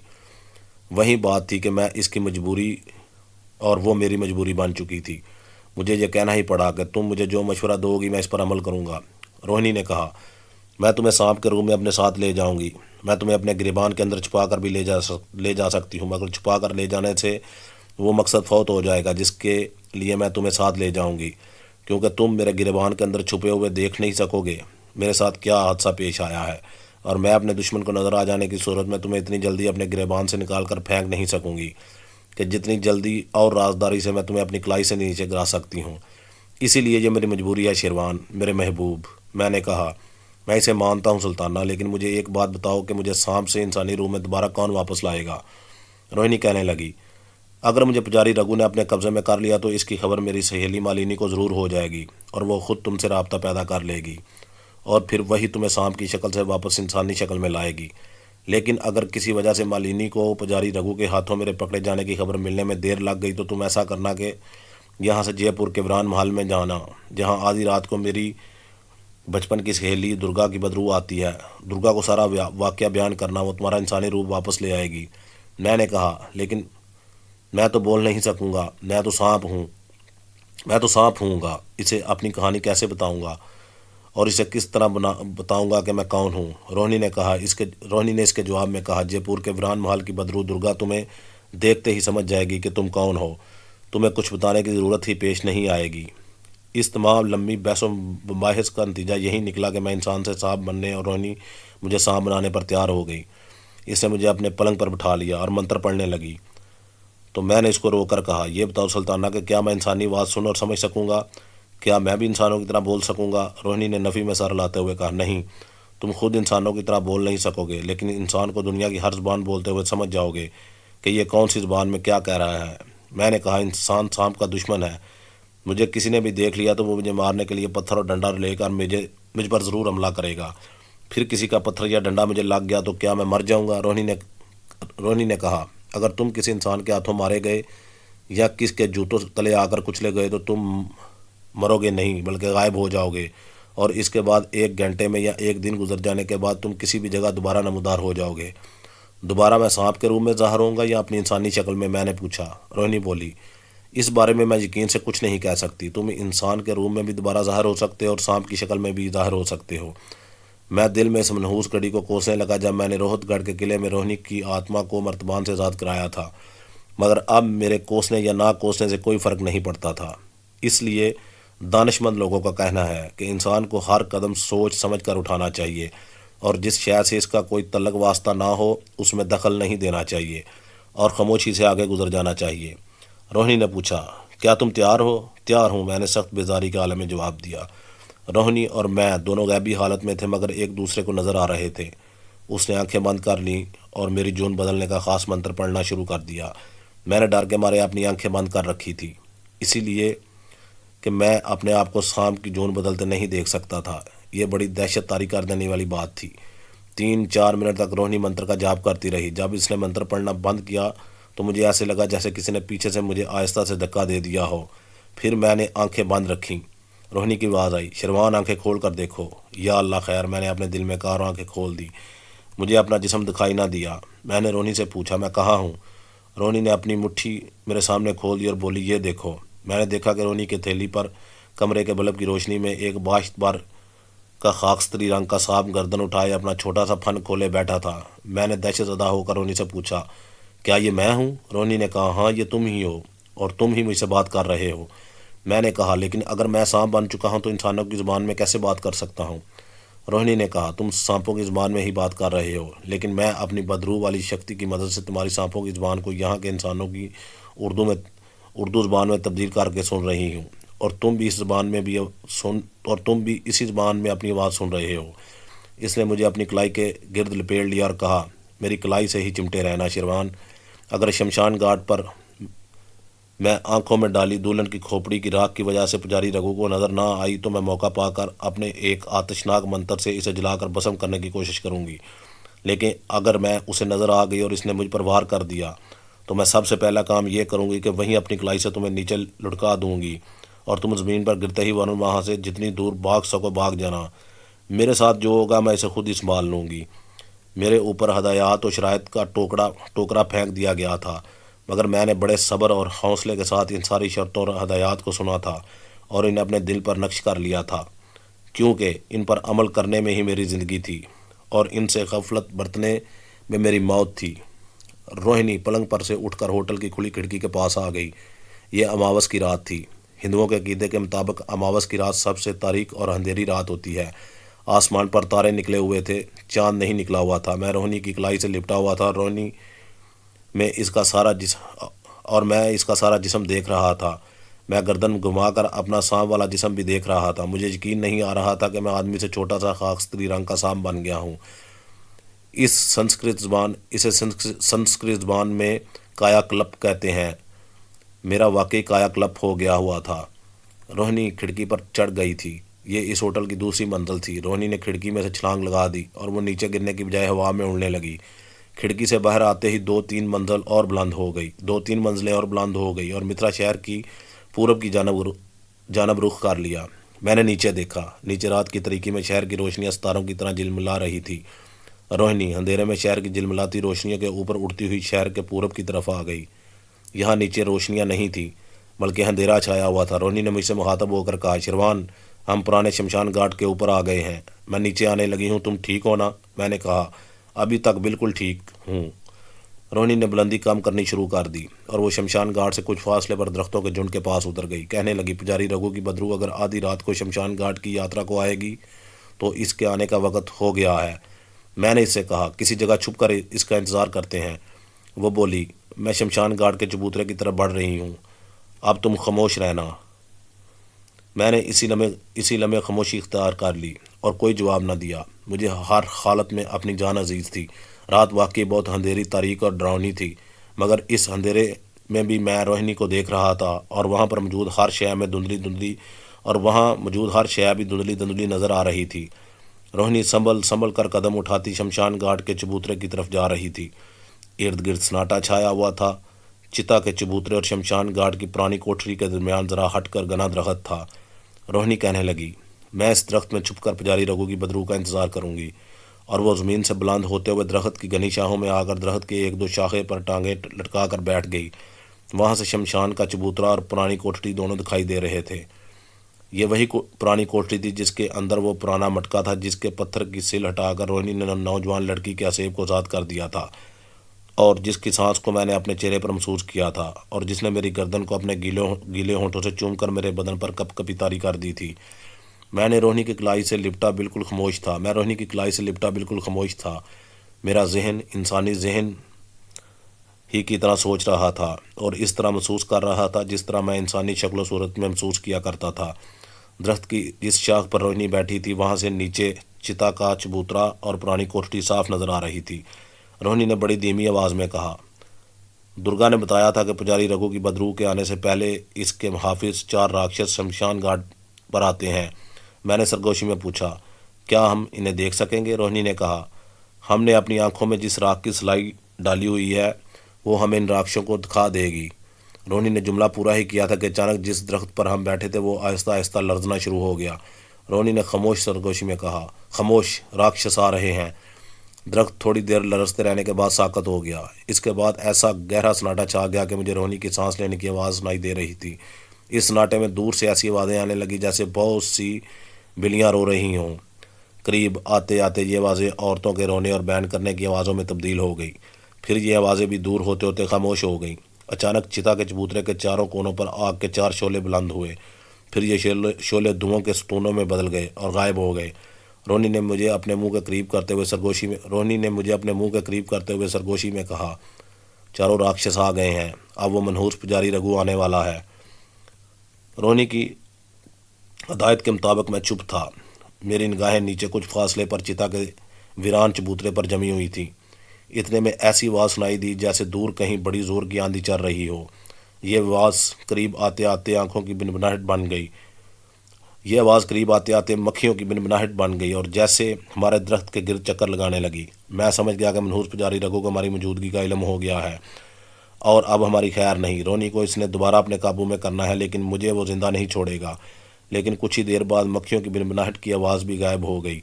وہی بات تھی کہ میں اس کی مجبوری اور وہ میری مجبوری بن چکی تھی۔ مجھے یہ کہنا ہی پڑا کہ تم مجھے جو مشورہ دو گی میں اس پر عمل کروں گا۔ روہنی نے کہا، میں تمہیں سانپ کے روپ میں اپنے ساتھ لے جاؤں گی۔ میں تمہیں اپنے گریبان کے اندر چھپا کر بھی لے جا سکتی ہوں، مگر چھپا کر لے جانے سے وہ مقصد فوت ہو جائے گا جس کے لیے میں تمہیں ساتھ لے جاؤں گی، کیونکہ تم میرے گریبان کے اندر چھپے ہوئے دیکھ نہیں سکو گے میرے ساتھ کیا حادثہ پیش آیا ہے، اور میں اپنے دشمن کو نظر آ جانے کی صورت میں تمہیں اتنی جلدی اپنے گریبان سے نکال کر پھینک نہیں سکوں گی کہ جتنی جلدی اور رازداری سے میں تمہیں اپنی کلائی سے نیچے گرا سکتی ہوں۔ اسی لیے یہ میری مجبوری ہے شیروان، میرے محبوب۔ میں نے کہا، میں اسے مانتا ہوں سلطانہ، لیکن مجھے ایک بات بتاؤ کہ مجھے سانپ سے انسانی روح میں دوبارہ کون واپس لائے گا؟ روہنی کہنے لگی، اگر مجھے پجاری رگو نے اپنے قبضے میں کر لیا تو اس کی خبر میری سہیلی مالینی کو ضرور ہو جائے گی اور وہ خود تم سے رابطہ پیدا کر لے گی، اور پھر وہی تمہیں سانپ کی شکل سے واپس انسانی شکل میں لائے گی۔ لیکن اگر کسی وجہ سے مالینی کو پجاری رگو کے ہاتھوں میرے پکڑے جانے کی خبر ملنے میں دیر لگ گئی تو تم ایسا کرنا کہ یہاں سے جے پور کے وران محل میں جانا، جہاں آدھی رات کو میری بچپن کی سہیلی درگا کی بدرو آتی ہے، درگا کو سارا واقعہ بیان کرنا، وہ تمہارا انسانی روپ واپس لے آئے گی۔ میں نے کہا، لیکن میں تو بول نہیں سکوں گا، میں تو سانپ ہوں گا، اسے اپنی کہانی کیسے بتاؤں گا اور اسے کس طرح بتاؤں گا کہ میں کون ہوں؟ روہنی نے اس کے جواب میں کہا، جے پور کے وران محل کی بدرو درگا تمہیں دیکھتے ہی سمجھ جائے گی کہ تم کون ہو، تمہیں کچھ بتانے کی ضرورت ہی پیش نہیں آئے گی۔ اس تمام لمبی بحث و مباحث کا نتیجہ یہی نکلا کہ میں انسان سے سانپ بننے اور روہنی مجھے سانپ بنانے پر تیار ہو گئی۔ اس نے مجھے اپنے پلنگ پر بٹھا لیا اور منتر پڑھنے لگی۔ تو میں نے اس کو رو کر کہا، یہ بتاؤ سلطانہ کہ کیا میں انسانی آواز سن اور سمجھ سکوں گا؟ کیا میں بھی انسانوں کی طرح بول سکوں گا؟ روہنی نے نفی میں سر ہلاتے ہوئے کہا، نہیں، تم خود انسانوں کی طرح بول نہیں سکو گے، لیکن انسان کو دنیا کی ہر زبان بولتے ہوئے سمجھ جاؤ گے کہ یہ کون سی زبان میں کیا کہہ رہا ہے۔ میں نے کہا انسان سانپ کا دشمن ہے، مجھے کسی نے بھی دیکھ لیا تو وہ مجھے مارنے کے لیے پتھر اور ڈنڈا لے کر مجھ پر ضرور حملہ کرے گا۔ پھر کسی کا پتھر یا ڈنڈا مجھے لگ گیا تو کیا میں مر جاؤں گا؟ روہنی نے کہا، اگر تم کسی انسان کے ہاتھوں مارے گئے یا کس کے جوتوں تلے آ کر کچلے گئے تو تم مرو گے نہیں بلکہ غائب ہو جاؤ گے، اور اس کے بعد 1 گھنٹے میں یا 1 دن گزر جانے کے بعد تم کسی بھی جگہ دوبارہ نمودار ہو جاؤ گے۔ دوبارہ میں سانپ کے روپ میں ظاہر ہوں گا یا اپنی انسانی شکل میں نے پوچھا۔ روہنی بولی، اس بارے میں یقین سے کچھ نہیں کہہ سکتی، تم انسان کے روپ میں بھی دوبارہ ظاہر ہو سکتے ہو اور سانپ کی شکل میں بھی ظاہر ہو سکتے ہو۔ میں دل میں اس منحوس گھڑی کو کوسنے لگا جب میں نے روہت گڑھ کے قلعے میں روہنی کی آتما کو مرتبان سے آزاد کرایا تھا، مگر اب میرے کوسنے یا نہ کوسنے سے کوئی فرق نہیں پڑتا تھا۔ اس لیے دانش مند لوگوں کا کہنا ہے کہ انسان کو ہر قدم سوچ سمجھ کر اٹھانا چاہیے، اور جس شے سے اس کا کوئی تعلق واسطہ نہ ہو اس میں دخل نہیں دینا چاہیے اور خاموشی سے آگے گزر جانا چاہیے۔ روہنی نے پوچھا، کیا تم تیار ہو؟ تیار ہوں، میں نے سخت بیزاری کے عالم میں جواب دیا۔ روہنی اور میں دونوں غیبی حالت میں تھے مگر ایک دوسرے کو نظر آ رہے تھے۔ اس نے آنکھیں بند کر لیں اور میری جون بدلنے کا خاص منتر پڑھنا شروع کر دیا۔ میں نے ڈر کے مارے اپنی آنکھیں بند کر رکھی تھی، اسی لیے کہ میں اپنے آپ کو سانپ کی جون بدلتے نہیں دیکھ سکتا تھا۔ یہ بڑی دہشت طاری کر دینے والی بات تھی۔ 3-4 منٹ تک روہنی منتر کا جاپ کرتی رہی۔ جب اس نے منتر پڑھنا بند کیا تو مجھے ایسے لگا جیسے کسی نے پیچھے سے مجھے آہستہ سے دھکا دے دیا ہو۔ پھر میں نے آنکھیں بند رکھیں۔ روہنی کی آواز آئی، شروان آنکھیں کھول کر دیکھو۔ یا اللہ خیر، میں نے اپنے دل میں کہا اور آنکھیں کھول دی۔ مجھے اپنا جسم دکھائی نہ دیا۔ میں نے روہنی سے پوچھا، میں کہاں ہوں؟ روہنی نے اپنی مٹھی میرے سامنے کھول دی اور بولی، یہ دیکھو۔ میں نے دیکھا کہ روہنی کی تھیلی پر کمرے کے بلب کی روشنی میں ایک باشت بار کا خاکستری رنگ کا سانپ گردن اٹھائے اپنا چھوٹا سا پھن کھولے بیٹھا تھا۔ میں نے دہشت زدہ ہو کر روہنی سے پوچھا، کیا یہ میں ہوں؟ روہنی نے کہا، ہاں یہ تم ہی ہو اور تم ہی مجھ سے بات کر رہے ہو۔ میں نے کہا، لیکن اگر میں سانپ بن چکا ہوں تو انسانوں کی زبان میں کیسے بات کر سکتا ہوں؟ روہنی نے کہا، تم سانپوں کی زبان میں ہی بات کر رہے ہو، لیکن میں اپنی بدروح والی شکتی کی مدد سے تمہاری سانپوں کی زبان کو یہاں کے انسانوں کی اردو زبان میں تبدیل کر کے سن رہی ہوں، اور تم بھی اسی زبان میں اپنی آواز سن رہے ہو۔ اس نے مجھے اپنی کلائی کے گرد لپیٹ لیا اور کہا، میری کلائی سے ہی چمٹے رہنا شیروان۔ اگر شمشان گھاٹ پر میں آنکھوں میں ڈالی دلہن کی کھوپڑی کی راکھ کی وجہ سے پجاری رگھو کو نظر نہ آئی تو میں موقع پا کر اپنے ایک آتشناک منتر سے اسے جلا کر بھسم کرنے کی کوشش کروں گی، لیکن اگر میں اسے نظر آ گئی اور اس نے مجھ پر وار کر دیا تو میں سب سے پہلا کام یہ کروں گی کہ وہیں اپنی کلائی سے تمہیں نیچے لٹکا دوں گی اور تم زمین پر گرتے ہی وہاں سے جتنی دور بھاگ سکو بھاگ جانا۔ میرے ساتھ جو ہوگا میں اسے خود ہی سنبھال لوں گی۔ میرے اوپر ہدایات و شرائط کا ٹوکرا پھینک دیا گیا تھا، مگر میں نے بڑے صبر اور حوصلے کے ساتھ ان ساری شرطوں اور ہدایات کو سنا تھا اور انہیں اپنے دل پر نقش کر لیا تھا، کیونکہ ان پر عمل کرنے میں ہی میری زندگی تھی اور ان سے غفلت برتنے میں میری موت تھی۔ روہنی پلنگ پر سے اٹھ کر ہوٹل کی کھلی کھڑکی کے پاس آ گئی۔ یہ اماوس کی رات تھی۔ ہندوؤں کے عقیدے کے مطابق اماوس کی رات سب سے تاریک اور اندھیری رات ہوتی ہے۔ آسمان پر تارے نکلے ہوئے تھے، چاند نہیں نکلا ہوا تھا۔ میں روہنی کی کلائی سے لپٹا ہوا تھا، روہنی میں اس کا سارا جسم دیکھ رہا تھا۔ میں گردن گھما کر اپنا سانپ والا جسم بھی دیکھ رہا تھا۔ مجھے یقین نہیں آ رہا تھا کہ میں آدمی سے چھوٹا سا خاکستری رنگ کا سانپ بن گیا ہوں۔ اسے سنسکرت زبان میں کایا کلپ کہتے ہیں۔ میرا واقعی کایا کلپ ہو گیا ہوا تھا۔ روہنی کھڑکی پر چڑھ گئی تھی۔ یہ اس ہوٹل کی دوسری منزل تھی۔ روہنی نے کھڑکی میں سے چھلانگ لگا دی اور وہ نیچے گرنے کی بجائے ہوا میں اڑنے لگی۔ کھڑکی سے باہر آتے ہی 2-3 منزلیں اور بلند ہو گئی اور مترا شہر کی پورب کی جانب رخ کر لیا۔ میں نے نیچے دیکھا۔ نیچے رات کی تاریکی میں شہر کی روشنیاں ستاروں کی طرح جلملا رہی تھی۔ روہنی اندھیرے میں شہر کی جلملاتی روشنیوں کے اوپر اڑتی ہوئی شہر کے پورب کی طرف آ گئی۔ یہاں نیچے روشنیاں نہیں تھیں بلکہ اندھیرا چھایا ہوا تھا۔ روہنی نے مجھ سے مخاطب ہو کر کہا، شیروان، ہم پرانے شمشان گھاٹ کے اوپر آ گئے ہیں، میں نیچے آنے لگی ہوں، تم ٹھیک ہو نا؟ میں نے کہا، ابھی تک بالکل ٹھیک ہوں۔ روہنی نے بلندی کم کرنی شروع کر دی اور وہ شمشان گھاٹ سے کچھ فاصلے پر درختوں کے جھنڈ کے پاس اتر گئی۔ کہنے لگی، پجاری رگھو کی بدرو اگر آدھی رات کو شمشان گھاٹ کی یاترا کو آئے گی تو اس کے آنے کا وقت ہو گیا ہے۔ میں نے اس سے کہا، کسی جگہ چھپ کر اس کا انتظار کرتے ہیں۔ وہ بولی، میں شمشان گھاٹ کے چبوترے کی طرف بڑھ رہی ہوں، اب تم خاموش رہنا۔ میں نے اسی لمحے خاموشی اختیار کر لی اور کوئی جواب نہ دیا۔ مجھے ہر حالت میں اپنی جان عزیز تھی۔ رات واقعی بہت اندھیری، تاریک اور ڈراؤنی تھی، مگر اس اندھیرے میں بھی میں روہنی کو دیکھ رہا تھا، اور وہاں موجود ہر شے بھی دھندلی دھندلی نظر آ رہی تھی۔ روہنی سنبھل سنبھل کر قدم اٹھاتی شمشان گھاٹ کے چبوترے کی طرف جا رہی تھی۔ ارد گرد سناٹا چھایا ہوا تھا۔ چتا کے چبوترے اور شمشان گھاٹ کی پرانی کوٹری کے درمیان ذرا ہٹ کر گھنا درخت تھا۔ روہنی کہنے لگی، میں اس درخت میں چھپ کر پجاری رگھو کی بدرو کا انتظار کروں گی، اور وہ زمین سے بلند ہوتے ہوئے درخت کی گھنی شاخوں میں آ کر درخت کے ایک دو شاخے پر ٹانگیں لٹکا کر بیٹھ گئی۔ وہاں سے شمشان کا چبوترا اور پرانی کوٹری دونوں دکھائی دے رہے تھے۔ یہ وہی پرانی کوٹری تھی جس کے اندر وہ پرانا مٹکا تھا جس کے پتھر کی سل ہٹا کر روہنی نے نوجوان لڑکی کے اسیب کو آزاد کر دیا تھا، اور جس کی سانس کو میں نے اپنے چہرے پر محسوس کیا تھا، اور جس نے میری گردن کو اپنے گیلے ہونٹوں سے چوم کر میرے بدن پر کپ کپی طاری کر دی تھی۔ میں روہنی کی کلائی سے لپٹا بالکل خاموش تھا۔ میرا ذہن انسانی ذہن ہی کی طرح سوچ رہا تھا، اور اس طرح محسوس کر رہا تھا جس طرح میں انسانی شکل و صورت میں محسوس کیا کرتا تھا۔ درخت کی جس شاخ پر روہنی بیٹھی تھی وہاں سے نیچے چتا کا چبوترا اور پرانی کوٹری صاف نظر آ رہی تھی۔ روہنی نے بڑی دھیمی آواز میں کہا، درگا نے بتایا تھا کہ پجاری رگھو کی بدرو کے آنے سے پہلے اس کے محافظ 4 راکشس شمشان گھاٹ پر آتے ہیں۔ میں نے سرگوشی میں پوچھا، کیا ہم انہیں دیکھ سکیں گے؟ روہنی نے کہا، ہم نے اپنی آنکھوں میں جس راکھ کی سلائی ڈالی ہوئی ہے وہ ہمیں ان راکشوں کو دکھا دے گی۔ روہنی نے جملہ پورا ہی کیا تھا کہ اچانک جس درخت پر ہم بیٹھے تھے وہ آہستہ آہستہ لرزنا شروع ہو گیا۔ روہنی نے خاموش سرگوشی میں کہا، خاموش، راکشس آ رہے ہیں۔ درخت تھوڑی دیر لرزتے رہنے کے بعد ساکت ہو گیا۔ اس کے بعد ایسا گہرا سناٹا چھا گیا کہ مجھے روہنی کی سانس لینے کی آواز سنائی دے رہی تھی۔ اس سناٹے میں دور سے ایسی آوازیں آنے لگی جیسے بہت سی بلیاں رو رہی ہوں۔ قریب آتے آتے یہ آوازیں عورتوں کے رونے اور بیان کرنے کی آوازوں میں تبدیل ہو گئی۔ پھر یہ آوازیں بھی دور ہوتے ہوتے خاموش ہو گئیں۔ اچانک چتا کے چبوترے کے چاروں کونوں پر آگ کے 4 شعلے بلند ہوئے۔ پھر یہ شعلے دھوؤں کے ستونوں میں بدل گئے اور غائب ہو گئے۔ روہنی نے مجھے اپنے منہ کے قریب کرتے ہوئے سرگوشی میں کہا، 4 راکشس آ گئے ہیں، اب وہ منحوس پجاری رگھو آنے والا ہے۔ روہنی کی ہدایت کے مطابق میں چپ تھا۔ میری نگاہیں نیچے کچھ فاصلے پر چتا کے ویران چبوترے پر جمی ہوئی تھی۔ اتنے میں ایسی آواز سنائی دی جیسے دور کہیں بڑی زور کی آندھی چل رہی ہو۔ یہ آواز قریب آتے آتے آنکھوں کی بنبناہٹ بن گئی۔ مکھیوں کی بنبناہٹ بن گئی اور جیسے ہمارے درخت کے گرد چکر لگانے لگی۔ میں سمجھ گیا کہ منحوس پجاری رگھو کو ہماری موجودگی کا علم ہو گیا ہے اور اب ہماری خیر نہیں۔ روہنی کو اس نے دوبارہ اپنے قابو میں کرنا ہے، لیکن مجھے وہ زندہ نہیں چھوڑے گا۔ لیکن کچھ ہی دیر بعد مکھیوں کی بنبناہٹ کی آواز بھی غائب ہو گئی۔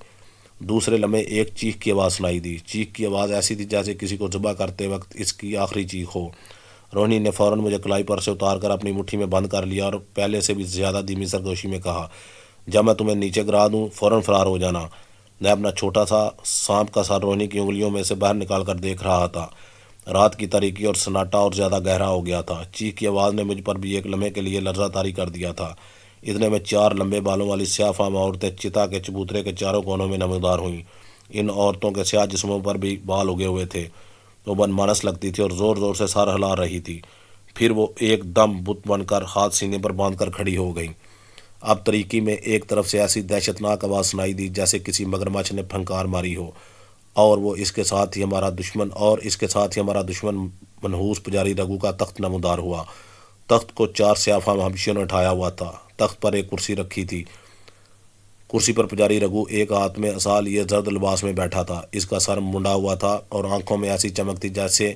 دوسرے لمحے ایک چیخ کی آواز سنائی دی۔ چیخ کی آواز ایسی تھی جیسے کسی کو ذبح کرتے وقت اس کی آخری چیخ ہو۔ روہنی نے فوراً مجھے کلائی پر سے اتار کر اپنی مٹھی میں بند کر لیا اور پہلے سے بھی زیادہ دھیمی سرگوشی میں کہا، جب میں تمہیں نیچے گرا دوں فوراً فرار ہو جانا۔ میں اپنا چھوٹا سا سانپ کا سر روہنی کی انگلیوں میں سے باہر نکال کر دیکھ رہا تھا۔ رات کی تاریکی اور سناٹا اور زیادہ گہرا ہو گیا تھا۔ چیخ کی آواز نے مجھ پر بھی ایک لمحے کے لیے لرزہ طاری کر دیا تھا۔ اتنے میں 4 لمبے بالوں والی سیاہ فام عورتیں چتا کے چبوترے کے چاروں کونوں میں نمودار ہوئیں۔ ان عورتوں کے سیاہ جسموں پر بھی بال اگے ہوئے تھے۔ وہ من مانس لگتی تھی اور زور زور سے سر ہلا رہی تھی۔ پھر وہ ایک دم بت بن کر ہاتھ سینے پر باندھ کر کھڑی ہو گئیں۔ اب تاریکی میں ایک طرف سے ایسی دہشتناک آواز سنائی دی جیسے کسی مگرمچھ نے پھنکار ماری ہو، اور اس کے ساتھ ہی ہمارا دشمن منحوس پجاری رگھو کا تخت نمودار ہوا۔ تخت کو 4 سیاہ فام حبشیوں نے اٹھایا ہوا تھا۔ تخت پر ایک کرسی رکھی تھی۔ کرسی پر پجاری رگھو ایک ہاتھ میں عصا لیے زرد لباس میں بیٹھا تھا۔ اس کا سر منڈا ہوا تھا اور آنکھوں میں ایسی چمک تھی جیسے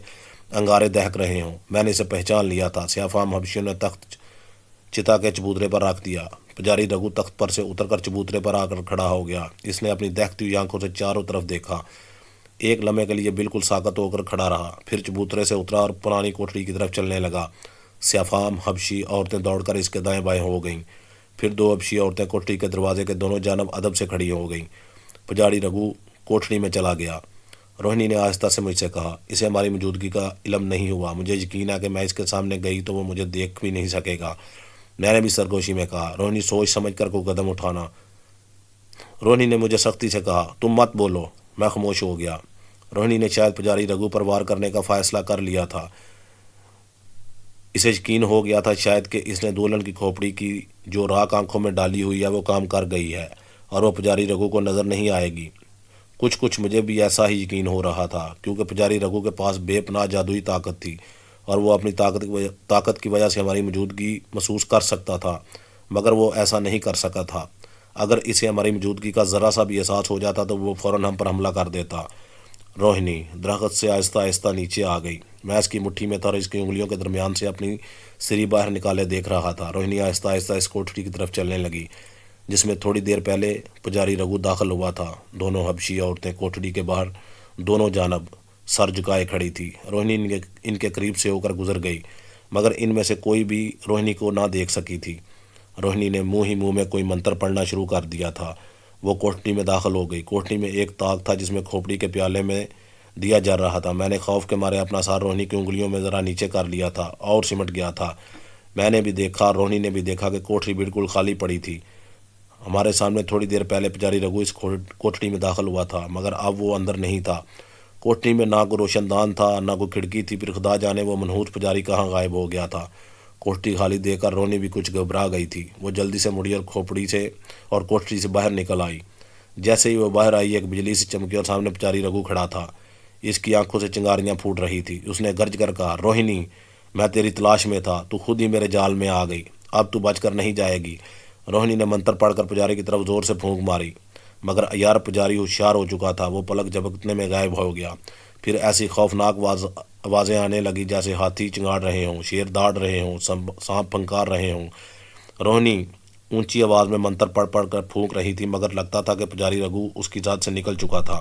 انگارے دہک رہے ہوں۔ میں نے اسے پہچان لیا تھا۔ سیاہ فام حبشیوں نے تخت چتا کے چبوترے پر رکھ دیا۔ پجاری رگھو تخت پر سے اتر کر چبوترے پر آ کر کھڑا ہو گیا۔ اس نے اپنی دہکتی ہوئی آنکھوں سے چاروں طرف دیکھا۔ ایک لمحے کے لیے بالکل ساکت ہو کر کھڑا رہا، پھر چبوترے سے اترا اور پرانی کوٹری کی طرف چلنے لگا۔ سیاہ فام حبشی عورتیں دوڑ کر اس کے دائیں بائیں ہو گئیں۔ پھر 2 حبشی عورتیں کوٹری کے دروازے کے دونوں جانب ادب سے کھڑی ہو گئیں۔ پجاری رگھو کوٹری میں چلا گیا۔ روہنی نے آہستہ سے مجھ سے کہا، اسے ہماری موجودگی کا علم نہیں ہوا۔ مجھے یقین ہے کہ میں اس کے سامنے گئی تو وہ مجھے دیکھ بھی نہیں سکے گا۔ میں نے بھی سرگوشی میں کہا، روہنی سوچ سمجھ کر کوئی قدم اٹھانا۔ روہنی نے مجھے سختی سے کہا، تم مت بولو۔ میں خاموش ہو گیا۔ روہنی نے شاید پجاری رگھو پر وار کرنے کا فیصلہ کر لیا تھا۔ اسے یقین ہو گیا تھا شاید کہ اس نے دولن کی کھوپڑی کی جو راکھ آنکھوں میں ڈالی ہوئی ہے وہ کام کر گئی ہے اور وہ پجاری رگھو کو نظر نہیں آئے گی۔ کچھ مجھے بھی ایسا ہی یقین ہو رہا تھا، کیونکہ پجاری رگو کے پاس بے پناہ جادوئی طاقت تھی اور وہ اپنی طاقت کی وجہ سے ہماری موجودگی محسوس کر سکتا تھا، مگر وہ ایسا نہیں کر سکا تھا۔ اگر اسے ہماری موجودگی کا ذرا سا بھی احساس ہو جاتا تو وہ فوراً ہم پر حملہ کر دیتا۔ روہنی درخت سے آہستہ آہستہ نیچے آ گئی۔ میں اس کی مٹھی میں تھا اور اس کی انگلیوں کے درمیان سے اپنی سری باہر نکالے دیکھ رہا تھا۔ روہنی آہستہ آہستہ اس کوٹھڑی کی طرف چلنے لگی جس میں تھوڑی دیر پہلے پجاری رگو داخل ہوا تھا۔ دونوں حبشی عورتیں کوٹھڑی کے باہر دونوں جانب سر جھکائے کھڑی تھی۔ روہنی ان کے قریب سے ہو کر گزر گئی، مگر ان میں سے کوئی بھی روہنی کو نہ دیکھ سکی تھی۔ روہنی نے منہ میں کوئی منتر پڑھنا شروع کر دیا تھا۔ وہ کوٹھڑی میں داخل ہو گئی۔ کوٹھڑی میں ایک طاق تھا جس میں کھوپڑی کے پیالے میں دیا جا رہا تھا۔ میں نے خوف کے مارے اپنا سار روہنی کی انگلیوں میں ذرا نیچے کر لیا تھا اور سمٹ گیا تھا۔ میں نے بھی دیکھا اور روہنی نے بھی دیکھا کہ کوٹھڑی بالکل خالی پڑی تھی۔ ہمارے سامنے تھوڑی دیر پہلے پجاری رگو اس کوٹھڑی میں داخل ہوا تھا، مگر اب وہ اندر نہیں تھا۔ کوٹھڑی میں نہ کوئی روشن دان تھا، نہ کوئی کھڑکی تھی۔ پھر خدا جانے وہ منحوس پجاری کہاں غائب ہو گیا تھا۔ کوٹھڑی خالی دیکھ کر روہنی بھی کچھ گھبرا گئی تھی۔ وہ جلدی سے مڑی اور کھوپڑی سے اور کوٹھڑی سے باہر نکل آئی۔ جیسے ہی وہ باہر آئی ایک بجلی سی چمکی اور سامنے پجاری رگو کھڑا تھا۔ اس کی آنکھوں سے چنگاریاں پھوٹ رہی تھی۔ اس نے گرج کر کہا، روہنی، میں تیری تلاش میں تھا، تو خود ہی میرے جال میں آ گئی، اب تو بچ کر نہیں جائے گی۔ روہنی نے منتر پڑھ کر پجاری کی طرف زور سے پھونک ماری، مگر عیار پجاری ہوشیار ہو چکا تھا۔ وہ پلک جھپکنے میں غائب ہو گیا۔ پھر ایسی خوفناک آوازیں آنے لگی جیسے ہاتھی چنگاڑ رہے ہوں، شیر داڑ رہے ہوں، سانپ پھنکار رہے ہوں۔ روہنی اونچی آواز میں منتر پڑھ کر پھونک رہی تھی، مگر لگتا تھا کہ پجاری رگو اس کی ذات سے نکل چکا تھا۔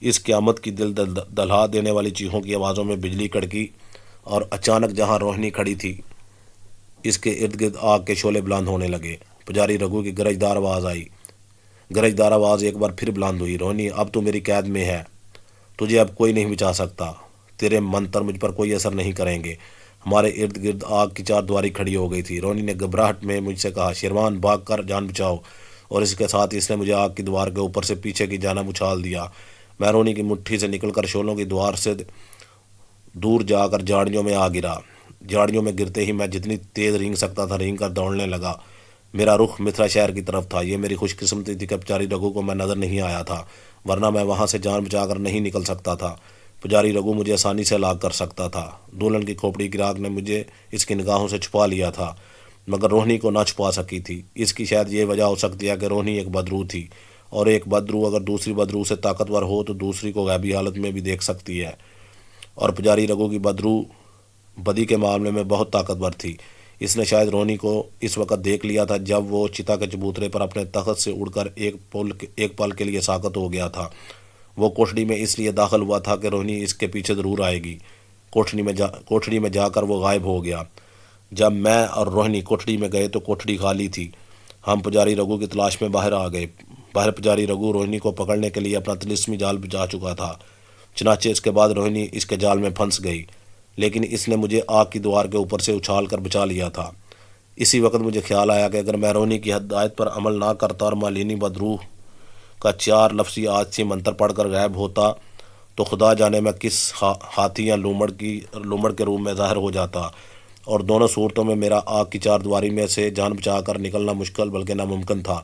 اس قیامت کی دل دہلا دینے والی چیخوں کی آوازوں میں بجلی کڑکی اور اچانک جہاں روہنی کھڑی تھی اس کے ارد گرد آگ کے شعلے بلند ہونے لگے۔ پجاری رگو کی گرجدار آواز آئی۔ گرجدار آواز ایک بار پھر بلند ہوئی، روہنی، اب تو میری قید میں ہے، تجھے اب کوئی نہیں بچا سکتا، تیرے منتر مجھ پر کوئی اثر نہیں کریں گے۔ ہمارے ارد گرد آگ کی چار دیواری کھڑی ہو گئی تھی۔ روہنی نے گھبراہٹ میں مجھ سے کہا، شیروان، بھاگ کر جان بچاؤ، اور اس کے ساتھ اس نے مجھے آگ کی دیوار کے اوپر سے پیچھے کی جانب اچھال دیا۔ میں روہنی کی مٹھی سے نکل کر شعلوں کی دیوار سے دور جا کر جھاڑیوں میں آ گرا۔ جھاڑیوں میں گرتے ہی میں جتنی تیز رینگ سکتا تھا رینگ کر دوڑنے لگا۔ میرا رخ متھرا شہر کی طرف تھا۔ یہ میری خوش قسمتی تھی کہ پجاری رگو کو میں نظر نہیں آیا تھا، ورنہ میں وہاں سے جان بچا کر نہیں نکل سکتا تھا۔ پجاری رگو مجھے آسانی سے ہلاک کر سکتا تھا۔ دلہن کی کھوپڑی کی راکھ نے مجھے اس کی نگاہوں سے چھپا لیا تھا، مگر روہنی کو نہ چھپا سکی تھی۔ اس کی شاید یہ وجہ ہو سکتی ہے کہ روہنی ایک بدرو تھی، اور ایک بدرو اگر دوسری بدرو سے طاقتور ہو تو دوسری کو غیبی حالت میں بھی دیکھ سکتی ہے، اور پجاری رگو کی بدرو بدی کے معاملے میں بہت طاقتور تھی۔ اس نے شاید روہنی کو اس وقت دیکھ لیا تھا جب وہ چتا کے چبوترے پر اپنے تخت سے اڑ کر ایک پل کے لیے ساکت ہو گیا تھا۔ وہ کوٹھڑی میں اس لیے داخل ہوا تھا کہ روہنی اس کے پیچھے ضرور آئے گی۔ کوٹھڑی میں جا کر وہ غائب ہو گیا۔ جب میں اور روہنی کوٹھڑی میں گئے تو کوٹھڑی خالی تھی۔ ہم پجاری رگو کی تلاش میں باہر آ گئے۔ باہر پجاری رگو روہنی کو پکڑنے کے لیے اپنا طلسمی جال بچا چکا تھا، چنانچہ اس کے بعد روہنی اس کے جال میں پھنس گئی، لیکن اس نے مجھے آگ کی دیوار کے اوپر سے اچھال کر بچا لیا تھا۔ اسی وقت مجھے خیال آیا کہ اگر میں روہنی کی ہدایت پر عمل نہ کرتا اور مالینی بدروح کا 4 لفظی آج منتر پڑھ کر غائب ہوتا تو خدا جانے میں کس ہاتھی یا لومڑ کے روپ میں ظاہر ہو جاتا، اور دونوں صورتوں میں میرا آگ کی 4 دیواری میں سے جان بچا کر نکلنا مشکل بلکہ ناممکن تھا،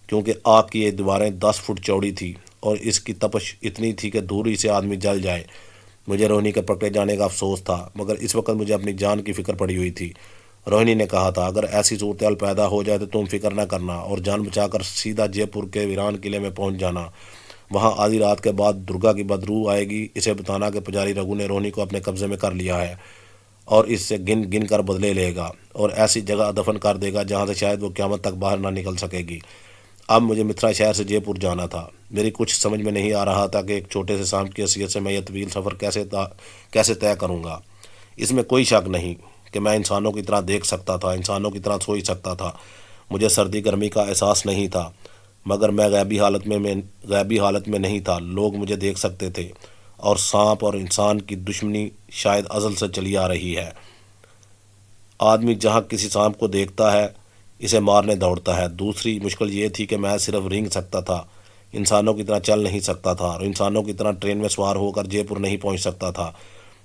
کیونکہ آگ کی یہ دیواریں 10 فٹ چوڑی تھی اور اس کی تپش اتنی تھی کہ دوری سے آدمی جل جائے۔ مجھے روہنی کے پکڑے جانے کا افسوس تھا، مگر اس وقت مجھے اپنی جان کی فکر پڑی ہوئی تھی۔ روہنی نے کہا تھا، اگر ایسی صورتحال پیدا ہو جائے تو تم فکر نہ کرنا اور جان بچا کر سیدھا جے پور کے ویران قلعے میں پہنچ جانا۔ وہاں آدھی رات کے بعد درگا کی بدرو آئے گی، اسے بتانا کہ پجاری رگو نے روہنی کو اپنے قبضے میں کر لیا ہے اور اس سے گن گن کر بدلے لے گا اور ایسی جگہ دفن کر دے گا جہاں سے شاید وہ قیامت تک باہر نہ نکل سکے گی۔ اب مجھے متھرا شہر سے جے پور جانا تھا۔ میری کچھ سمجھ میں نہیں آ رہا تھا کہ ایک چھوٹے سے سانپ کی حیثیت سے میں یہ طویل سفر کیسے طے کروں گا۔ اس میں کوئی شک نہیں کہ میں انسانوں کی طرح دیکھ سکتا تھا، انسانوں کی طرح سوچ سکتا تھا، مجھے سردی گرمی کا احساس نہیں تھا، مگر میں غیبی حالت میں نہیں تھا۔ لوگ مجھے دیکھ سکتے تھے، اور سانپ اور انسان کی دشمنی شاید ازل سے چلی آ رہی ہے۔ آدمی جہاں کسی سانپ کو دیکھتا ہے اسے مارنے دوڑتا ہے۔ دوسری مشکل یہ تھی کہ میں صرف رینگ سکتا تھا، انسانوں کی طرح چل نہیں سکتا تھا، اور انسانوں کی طرح ٹرین میں سوار ہو کر جے پور نہیں پہنچ سکتا تھا۔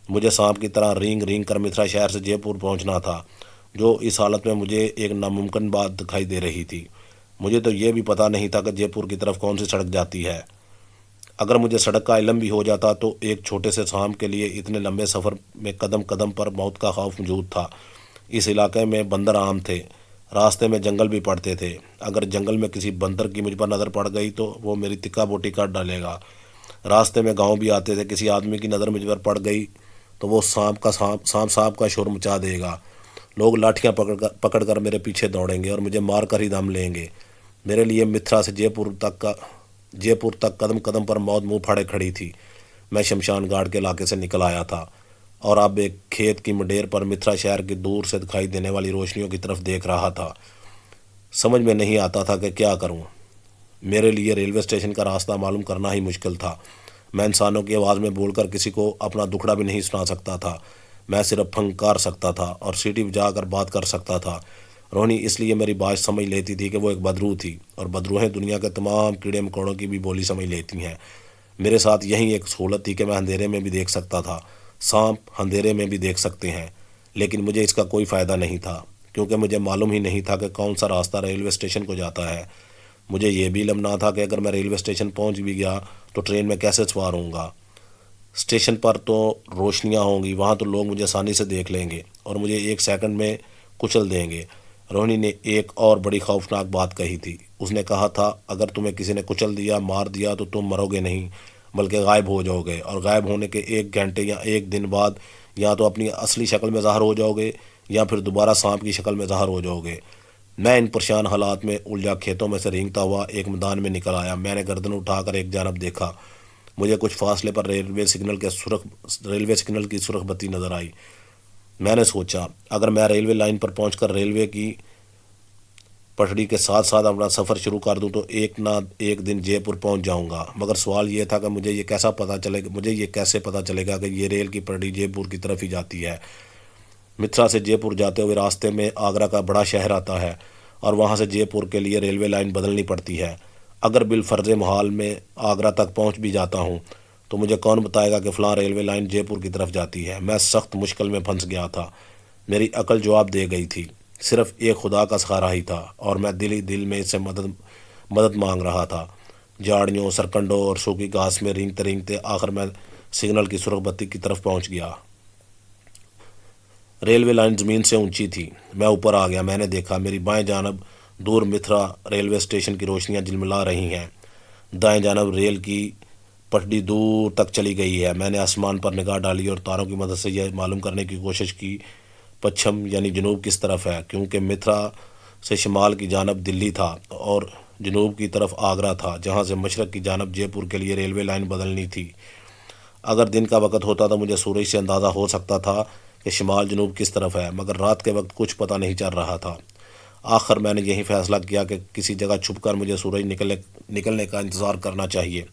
مجھے سانپ کی طرح رینگ کر متھرا شہر سے جے پور پہنچنا تھا، جو اس حالت میں مجھے ایک ناممکن بات دکھائی دے رہی تھی۔ مجھے تو یہ بھی پتہ نہیں تھا کہ جے پور کی طرف کون سی سڑک جاتی ہے۔ اگر مجھے سڑک کا علم بھی ہو جاتا تو ایک چھوٹے سے سانپ کے لیے اتنے لمبے سفر میں قدم قدم پر موت کا خوف موجود تھا۔ اس علاقے میں بندر عام تھے، راستے میں جنگل بھی پڑتے تھے۔ اگر جنگل میں کسی بندر کی مجھ پر نظر پڑ گئی تو وہ میری تکا بوٹی کاٹ ڈالے گا۔ راستے میں گاؤں بھی آتے تھے، کسی آدمی کی نظر مجھ پر پڑ گئی تو وہ سانپ کا شور مچا دے گا۔ لوگ لاٹھیاں پکڑ کر میرے پیچھے دوڑیں گے اور مجھے مار کر ہی دم لیں گے۔ میرے لیے متھرا سے جے پور تک قدم قدم پر موت منہ پھاڑے کھڑی تھی۔ میں شمشان گھاٹ کے علاقے سے نکل آیا تھا اور اب ایک کھیت کی منڈیر پر متھرا شہر کی دور سے دکھائی دینے والی روشنیوں کی طرف دیکھ رہا تھا۔ سمجھ میں نہیں آتا تھا کہ کیا کروں۔ میرے لیے ریلوے اسٹیشن کا راستہ معلوم کرنا ہی مشکل تھا۔ میں انسانوں کی آواز میں بول کر کسی کو اپنا دکھڑا بھی نہیں سنا سکتا تھا۔ میں صرف پھنکار سکتا تھا اور سیٹی بجا کر بات کر سکتا تھا۔ روہنی اس لیے میری بات سمجھ لیتی تھی کہ وہ ایک بدرو تھی، اور بدروہیں دنیا کے تمام کیڑے مکوڑوں کی بھی بولی سمجھ لیتی ہیں۔ میرے ساتھ یہی ایک سہولت تھی کہ میں اندھیرے میں بھی دیکھ سکتا تھا۔ سانپ اندھیرے میں بھی دیکھ سکتے ہیں، لیکن مجھے اس کا کوئی فائدہ نہیں تھا، کیونکہ مجھے معلوم ہی نہیں تھا کہ کون سا راستہ ریلوے اسٹیشن کو جاتا ہے۔ مجھے یہ بھی علم نہ تھا کہ اگر میں ریلوے اسٹیشن پہنچ بھی گیا تو ٹرین میں کیسے سوار ہوں گا۔ اسٹیشن پر تو روشنیاں ہوں گی، وہاں تو لوگ مجھے آسانی سے دیکھ لیں گے اور مجھے ایک سیکنڈ میں کچل دیں گے۔ روہنی نے ایک اور بڑی خوفناک بات کہی تھی۔ اس نے کہا تھا، اگر تمہیں کسی نے کچل دیا، مار دیا تو تم مرو گے نہیں، بلکہ غائب ہو جاؤ گے، اور غائب ہونے کے 1 گھنٹے یا 1 دن بعد یا تو اپنی اصلی شکل میں ظاہر ہو جاؤ گے یا پھر دوبارہ سانپ کی شکل میں ظاہر ہو جاؤ گے۔ میں ان پریشان حالات میں الجھا کھیتوں میں سے رینگتا ہوا ایک میدان میں نکل آیا۔ میں نے گردن اٹھا کر ایک جانب دیکھا۔ مجھے کچھ فاصلے پر ریلوے سگنل کی سرخ بتی نظر آئی۔ میں نے سوچا، اگر میں ریلوے لائن پر پہنچ کر ریلوے کی پٹڑی کے ساتھ ساتھ اپنا سفر شروع کر دوں تو ایک نہ ایک دن جے پور پہنچ جاؤں گا۔ مگر سوال یہ تھا کہ مجھے یہ کیسے پتہ چلے گا کہ یہ ریل کی پٹڑی جے پور کی طرف ہی جاتی ہے۔ متھرا سے جے پور جاتے ہوئے راستے میں آگرہ کا بڑا شہر آتا ہے اور وہاں سے جے پور کے لیے ریلوے لائن بدلنی پڑتی ہے۔ اگر بالفرض محال میں آگرہ تک پہنچ بھی جاتا ہوں تو مجھے کون بتائے گا کہ فلاں ریلوے لائن جے پور کی طرف جاتی ہے۔ میں سخت مشکل میں پھنس گیا تھا۔ میری عقل جواب دے گئی تھی، صرف ایک خدا کا سہارا ہی تھا، اور میں دل ہی دل میں اس سے مدد مانگ رہا تھا۔ جھاڑیوں، سرکنڈوں اور سوکھی گھاس میں رینگتے رینگتے آخر میں سگنل کی سرخ بتی کی طرف پہنچ گیا۔ ریلوے لائن زمین سے اونچی تھی۔ میں اوپر آ گیا۔ میں نے دیکھا میری بائیں جانب دور متھرا ریلوے اسٹیشن کی روشنیاں جلملا رہی ہیں۔ دائیں جانب ریل کی پٹڑی دور تک چلی گئی ہے۔ میں نے آسمان پر نگاہ ڈالی اور تاروں کی مدد سے یہ معلوم کرنے کی کوشش کی پچھم یعنی جنوب کس طرف ہے، کیونکہ متھرا سے شمال کی جانب دلی تھا اور جنوب کی طرف آگرہ تھا، جہاں سے مشرق کی جانب جے پور کے لیے ریلوے لائن بدلنی تھی۔ اگر دن کا وقت ہوتا تو مجھے سورج سے اندازہ ہو سکتا تھا کہ شمال جنوب کس طرف ہے، مگر رات کے وقت کچھ پتہ نہیں چل رہا تھا۔ آخر میں نے یہی فیصلہ کیا کہ کسی جگہ چھپ کر مجھے سورج نکلنے کا انتظار کرنا چاہیے۔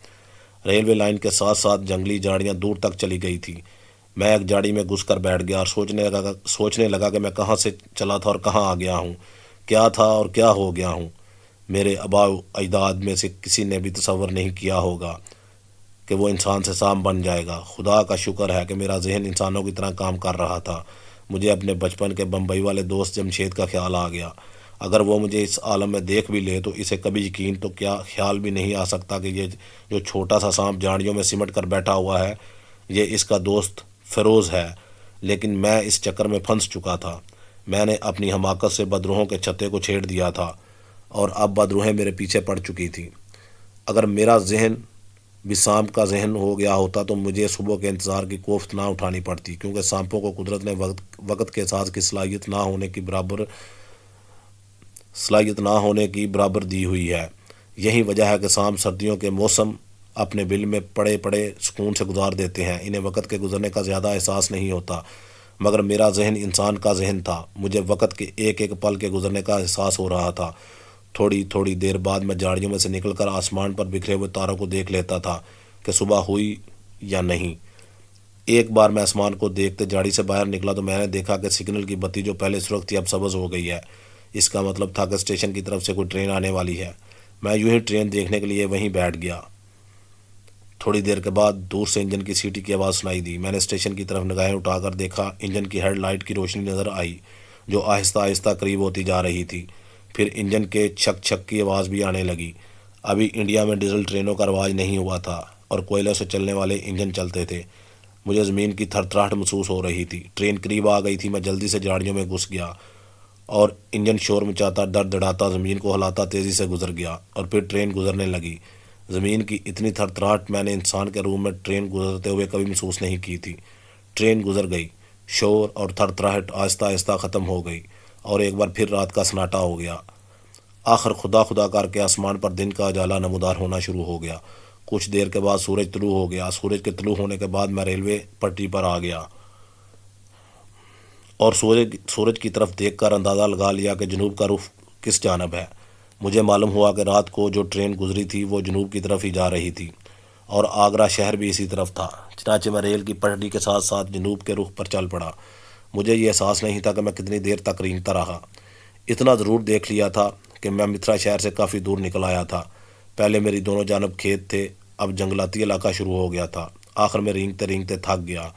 ریلوے لائن کے ساتھ ساتھ جنگلی جھاڑیاں دور تک چلی گئی تھی۔ میں ایک جھاڑی میں گھس کر بیٹھ گیا اور سوچنے لگا کہ میں کہاں سے چلا تھا اور کہاں آ گیا ہوں، کیا تھا اور کیا ہو گیا ہوں۔ میرے آباء و اجداد میں سے کسی نے بھی تصور نہیں کیا ہوگا کہ وہ انسان سے سانپ بن جائے گا۔ خدا کا شکر ہے کہ میرا ذہن انسانوں کی طرح کام کر رہا تھا۔ مجھے اپنے بچپن کے بمبئی والے دوست جمشید کا خیال آ گیا۔ اگر وہ مجھے اس عالم میں دیکھ بھی لے تو اسے کبھی یقین تو کیا خیال بھی نہیں آ سکتا کہ یہ جو چھوٹا سا سانپ جھاڑیوں میں سمٹ کر بیٹھا ہوا ہے یہ اس کا دوست فیروز ہے۔ لیکن میں اس چکر میں پھنس چکا تھا۔ میں نے اپنی حماقت سے بدروہوں کے چھتے کو چھیڑ دیا تھا اور اب بدروہیں میرے پیچھے پڑ چکی تھیں۔ اگر میرا ذہن بھی سانپ کا ذہن ہو گیا ہوتا تو مجھے صبح کے انتظار کی کوفت نہ اٹھانی پڑتی، کیونکہ سانپوں کو قدرت نے وقت کے احساس کی صلاحیت نہ ہونے کی برابر دی ہوئی ہے۔ یہی وجہ ہے کہ سانپ سردیوں کے موسم اپنے بل میں پڑے پڑے سکون سے گزار دیتے ہیں۔ انہیں وقت کے گزرنے کا زیادہ احساس نہیں ہوتا، مگر میرا ذہن انسان کا ذہن تھا۔ مجھے وقت کے ایک ایک پل کے گزرنے کا احساس ہو رہا تھا۔ تھوڑی دیر بعد میں جھاڑیوں میں سے نکل کر آسمان پر بکھرے ہوئے تاروں کو دیکھ لیتا تھا کہ صبح ہوئی یا نہیں۔ ایک بار میں آسمان کو دیکھتے جھاڑی سے باہر نکلا تو میں نے دیکھا کہ سگنل کی بتی جو پہلے سرخ تھی اب سبز ہو گئی ہے۔ اس کا مطلب تھا کہ اسٹیشن کی طرف سے کوئی ٹرین آنے والی ہے۔ میں یوں ہی ٹرین دیکھنے کے لیے وہیں بیٹھ گیا۔ تھوڑی دیر کے بعد دور سے انجن کی سیٹی کی آواز سنائی دی۔ میں نے اسٹیشن کی طرف نگاہیں اٹھا کر دیکھا۔ انجن کی ہیڈ لائٹ کی روشنی نظر آئی جو آہستہ آہستہ قریب ہوتی جا رہی تھی۔ پھر انجن کے چھک چھک کی آواز بھی آنے لگی۔ ابھی انڈیا میں ڈیزل ٹرینوں کا رواج نہیں ہوا تھا۔ اور کوئلے سے چلنے والے انجن چلتے تھے۔ مجھے زمین کی تھر تھراہٹ محسوس ہو رہی تھی۔ ٹرین قریب آ گئی تھی۔ میں جلدی سے جھاڑیوں میں گھس گیا اور انجن شور مچاتا، دڑدڑاتا زمین کو ہلاتا تیزی سے گزر گیا، اور پھر ٹرین گزرنے لگی۔ زمین کی اتنی تھر تھراہٹ میں نے انسان کے روح میں ٹرین گزرتے ہوئے کبھی محسوس نہیں کی تھی۔ ٹرین گزر گئی، شور اور تھر تھراہٹ آہستہ آہستہ ختم ہو گئی، اور ایک بار پھر رات کا سناٹا ہو گیا۔ آخر خدا خدا کر کے آسمان پر دن کا اجالا نمودار ہونا شروع ہو گیا۔ کچھ دیر کے بعد سورج طلوع ہو گیا۔ سورج کے طلوع ہونے کے بعد میں ریلوے پٹری پر آ گیا اور سورج کی طرف دیکھ کر اندازہ لگا لیا کہ جنوب کا رخ کس جانب ہے۔ مجھے معلوم ہوا کہ رات کو جو ٹرین گزری تھی وہ جنوب کی طرف ہی جا رہی تھی، اور آگرہ شہر بھی اسی طرف تھا۔ چنانچہ میں ریل کی پٹری کے ساتھ ساتھ جنوب کے رخ پر چل پڑا۔ مجھے یہ احساس نہیں تھا کہ میں کتنی دیر تک رینگتا رہا۔ اتنا ضرور دیکھ لیا تھا کہ میں متھرا شہر سے کافی دور نکل آیا تھا۔ پہلے میری دونوں جانب کھیت تھے، اب جنگلاتی علاقہ شروع ہو گیا تھا۔ آخر میں رینگتے رینگتے تھک گیا۔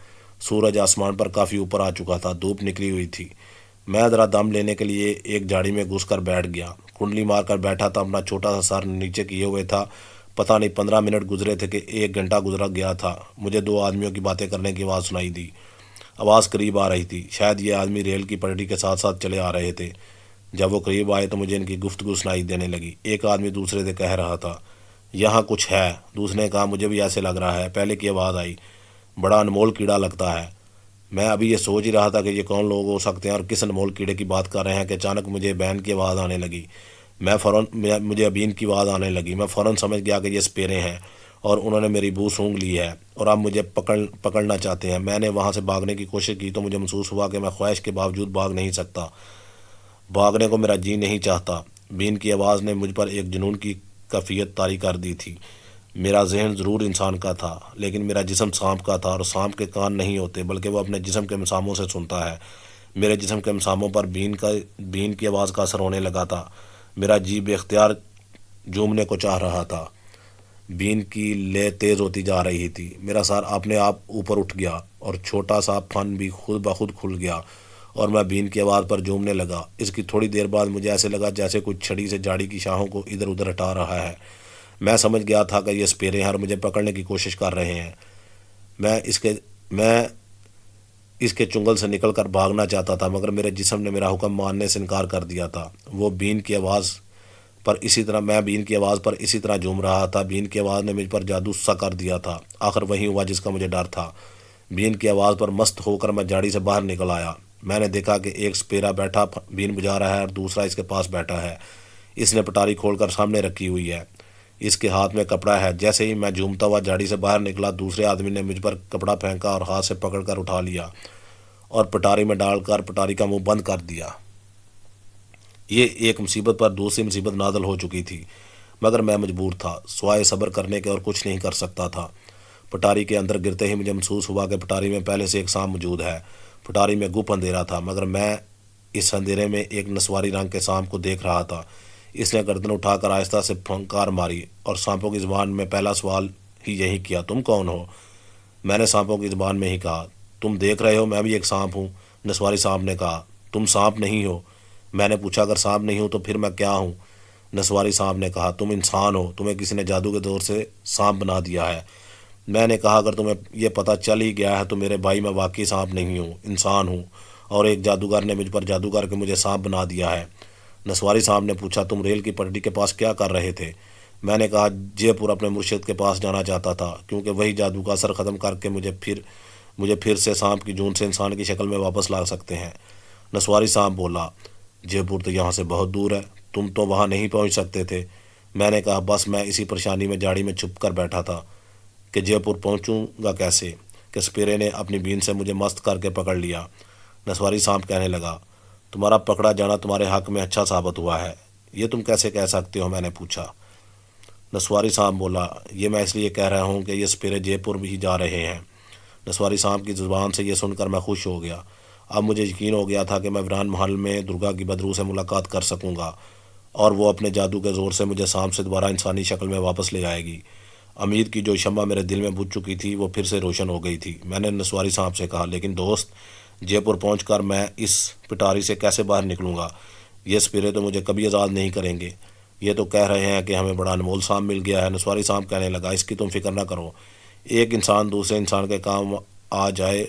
سورج آسمان پر کافی اوپر آ چکا تھا، دھوپ نکلی ہوئی تھی۔ میں ذرا دم لینے کے لیے ایک جھاڑی میں گھس کر بیٹھ گیا۔ کنڈلی مار کر بیٹھا تھا، اپنا چھوٹا سا سر نیچے کیے ہوئے تھا۔ پتہ نہیں 15 منٹ گزرے تھے کہ 1 گھنٹہ گزرا گیا تھا۔ مجھے 2 آدمیوں کی باتیں کرنے کی آواز سنائی دی۔ آواز قریب آ رہی تھی۔ شاید یہ آدمی ریل کی پٹری کے ساتھ ساتھ چلے آ رہے تھے۔ جب وہ قریب آئے تو مجھے ان کی گفتگو سنائی دینے لگی۔ ایک آدمی دوسرے سے کہہ رہا تھا، یہاں کچھ ہے۔ دوسرے نے کہا، مجھے بھی ایسے لگ رہا ہے۔ پہلے کی آواز آئی، بڑا انمول کیڑا لگتا ہے۔ میں ابھی یہ سوچ ہی رہا تھا کہ یہ کون لوگ ہو سکتے ہیں اور کس انمول کیڑے کی بات کر رہے ہیں کہ اچانک مجھے بین کی آواز آنے لگی۔ مجھے ابین کی آواز آنے لگی۔ میں فوراً سمجھ گیا کہ یہ سپیرے ہیں اور انہوں نے میری بو سونگھ لی ہے اور اب مجھے پکڑنا چاہتے ہیں۔ میں نے وہاں سے بھاگنے کی کوشش کی تو مجھے محسوس ہوا کہ میں خواہش کے باوجود بھاگ نہیں سکتا۔ بھاگنے کو میرا جی نہیں چاہتا۔ بین کی آواز نے مجھ پر ایک جنون کی کیفیت طاری کر دی تھی۔ میرا ذہن ضرور انسان کا تھا، لیکن میرا جسم سانپ کا تھا، اور سانپ کے کان نہیں ہوتے بلکہ وہ اپنے جسم کے مساموں سے سنتا ہے۔ میرے جسم کے مساموں پر بین کی آواز کا اثر ہونے لگا تھا۔ میرا جی بے اختیار جومنے کو چاہ رہا تھا۔ بین کی لے تیز ہوتی جا رہی تھی۔ میرا سر اپنے آپ اوپر اٹھ گیا اور چھوٹا سا پھن بھی خود بخود کھل گیا اور میں بین کی آواز پر جومنے لگا۔ اس کی تھوڑی دیر بعد مجھے ایسے لگا جیسے کچھ چھڑی سے جھاڑی کی شاخوں کو ادھر ادھر ہٹا رہا ہے۔ میں سمجھ گیا تھا کہ یہ سپیرے ہیں اور مجھے پکڑنے کی کوشش کر رہے ہیں۔ میں اس کے چنگل سے نکل کر بھاگنا چاہتا تھا، مگر میرے جسم نے میرا حکم ماننے سے انکار کر دیا تھا۔ میں بین کی آواز پر اسی طرح جھوم رہا تھا۔ بین کی آواز نے مجھ پر جادو سا کر دیا تھا۔ آخر وہی ہوا جس کا مجھے ڈر تھا۔ بین کی آواز پر مست ہو کر میں جھاڑی سے باہر نکل آیا۔ میں نے دیکھا کہ ایک سپیرا بیٹھا بین بجا رہا ہے اور دوسرا اس کے پاس بیٹھا ہے۔ اس نے پٹاری کھول کر سامنے رکھی ہوئی ہے۔ اس کے ہاتھ میں کپڑا ہے۔ جیسے ہی میں جھومتا ہوا جھاڑی سے باہر نکلا، دوسرے آدمی نے مجھ پر کپڑا پھینکا اور ہاتھ سے پکڑ کر اٹھا لیا اور پٹاری میں ڈال کر پٹاری کا منہ بند کر دیا۔ یہ ایک مصیبت پر دوسری مصیبت نازل ہو چکی تھی، مگر میں مجبور تھا، سوائے صبر کرنے کے اور کچھ نہیں کر سکتا تھا۔ پٹاری کے اندر گرتے ہی مجھے محسوس ہوا کہ پٹاری میں پہلے سے ایک سانپ موجود ہے۔ پٹاری میں گپ اندھیرا تھا، مگر میں اس اندھیرے میں ایک نسواری رنگ کے سانپ کو دیکھ رہا تھا۔ اس نے گردن اٹھا کر آہستہ سے پھنکار ماری اور سانپوں کی زبان میں پہلا سوال ہی یہی کیا، تم کون ہو؟ میں نے سانپوں کی زبان میں ہی کہا، تم دیکھ رہے ہو میں بھی ایک سانپ ہوں۔ نسواری سانپ نے کہا، تم سانپ نہیں ہو۔ میں نے پوچھا، اگر سانپ نہیں ہوں تو پھر میں کیا ہوں؟ نسواری سانپ نے کہا، تم انسان ہو، تمہیں کسی نے جادو کے دور سے سانپ بنا دیا ہے۔ میں نے کہا، اگر تمہیں یہ پتہ چل ہی گیا ہے تو میرے بھائی، میں واقعی سانپ نہیں ہوں، انسان ہوں، اور ایک جادوگر نے مجھ پر جادو کر کے مجھے سانپ بنا دیا ہے۔ نسواری صاحب نے پوچھا، تم ریل کی پٹری کے پاس کیا کر رہے تھے؟ میں نے کہا، جے پور اپنے مرشد کے پاس جانا چاہتا تھا، کیونکہ وہی جادو کا اثر ختم کر کے مجھے پھر سے سانپ کی جون سے انسان کی شکل میں واپس لا سکتے ہیں۔ نسواری صاحب بولا، جے پور تو یہاں سے بہت دور ہے، تم تو وہاں نہیں پہنچ سکتے تھے۔ میں نے کہا، بس میں اسی پریشانی میں جھاڑی میں چھپ کر بیٹھا تھا کہ جے پور پہنچوں گا کیسے، کہ سپیرے نے اپنی بین سے مجھے مست کر کے پکڑ لیا۔ نسواری صاحب کہنے لگا، تمہارا پکڑا جانا تمہارے حق میں اچھا ثابت ہوا ہے۔ یہ تم کیسے کہہ سکتے ہو؟ میں نے پوچھا۔ نسواری صاحب بولا، یہ میں اس لیے کہہ رہا ہوں کہ یہ سپیرے جے پور بھی جا رہے ہیں۔ نسواری صاحب کی زبان سے یہ سن کر میں خوش ہو گیا۔ اب مجھے یقین ہو گیا تھا کہ میں ویران محل میں درگا کی بدرو سے ملاقات کر سکوں گا اور وہ اپنے جادو کے زور سے مجھے سانپ سے دوبارہ انسانی شکل میں واپس لے آئے گی۔ امید کی جو شمع میرے دل میں بجھ چکی تھی وہ پھر سے روشن ہو گئی تھی۔ میں نے نسواری صاحب سے کہا، لیکن دوست، جے پور پہنچ کر میں اس پٹاری سے کیسے باہر نکلوں گا؟ یہ سپیرے تو مجھے کبھی آزاد نہیں کریں گے۔ یہ تو کہہ رہے ہیں کہ ہمیں بڑا انمول سانپ مل گیا ہے۔ نسواری سانپ کہنے لگا، اس کی تم فکر نہ کرو، ایک انسان دوسرے انسان کے کام آ جائے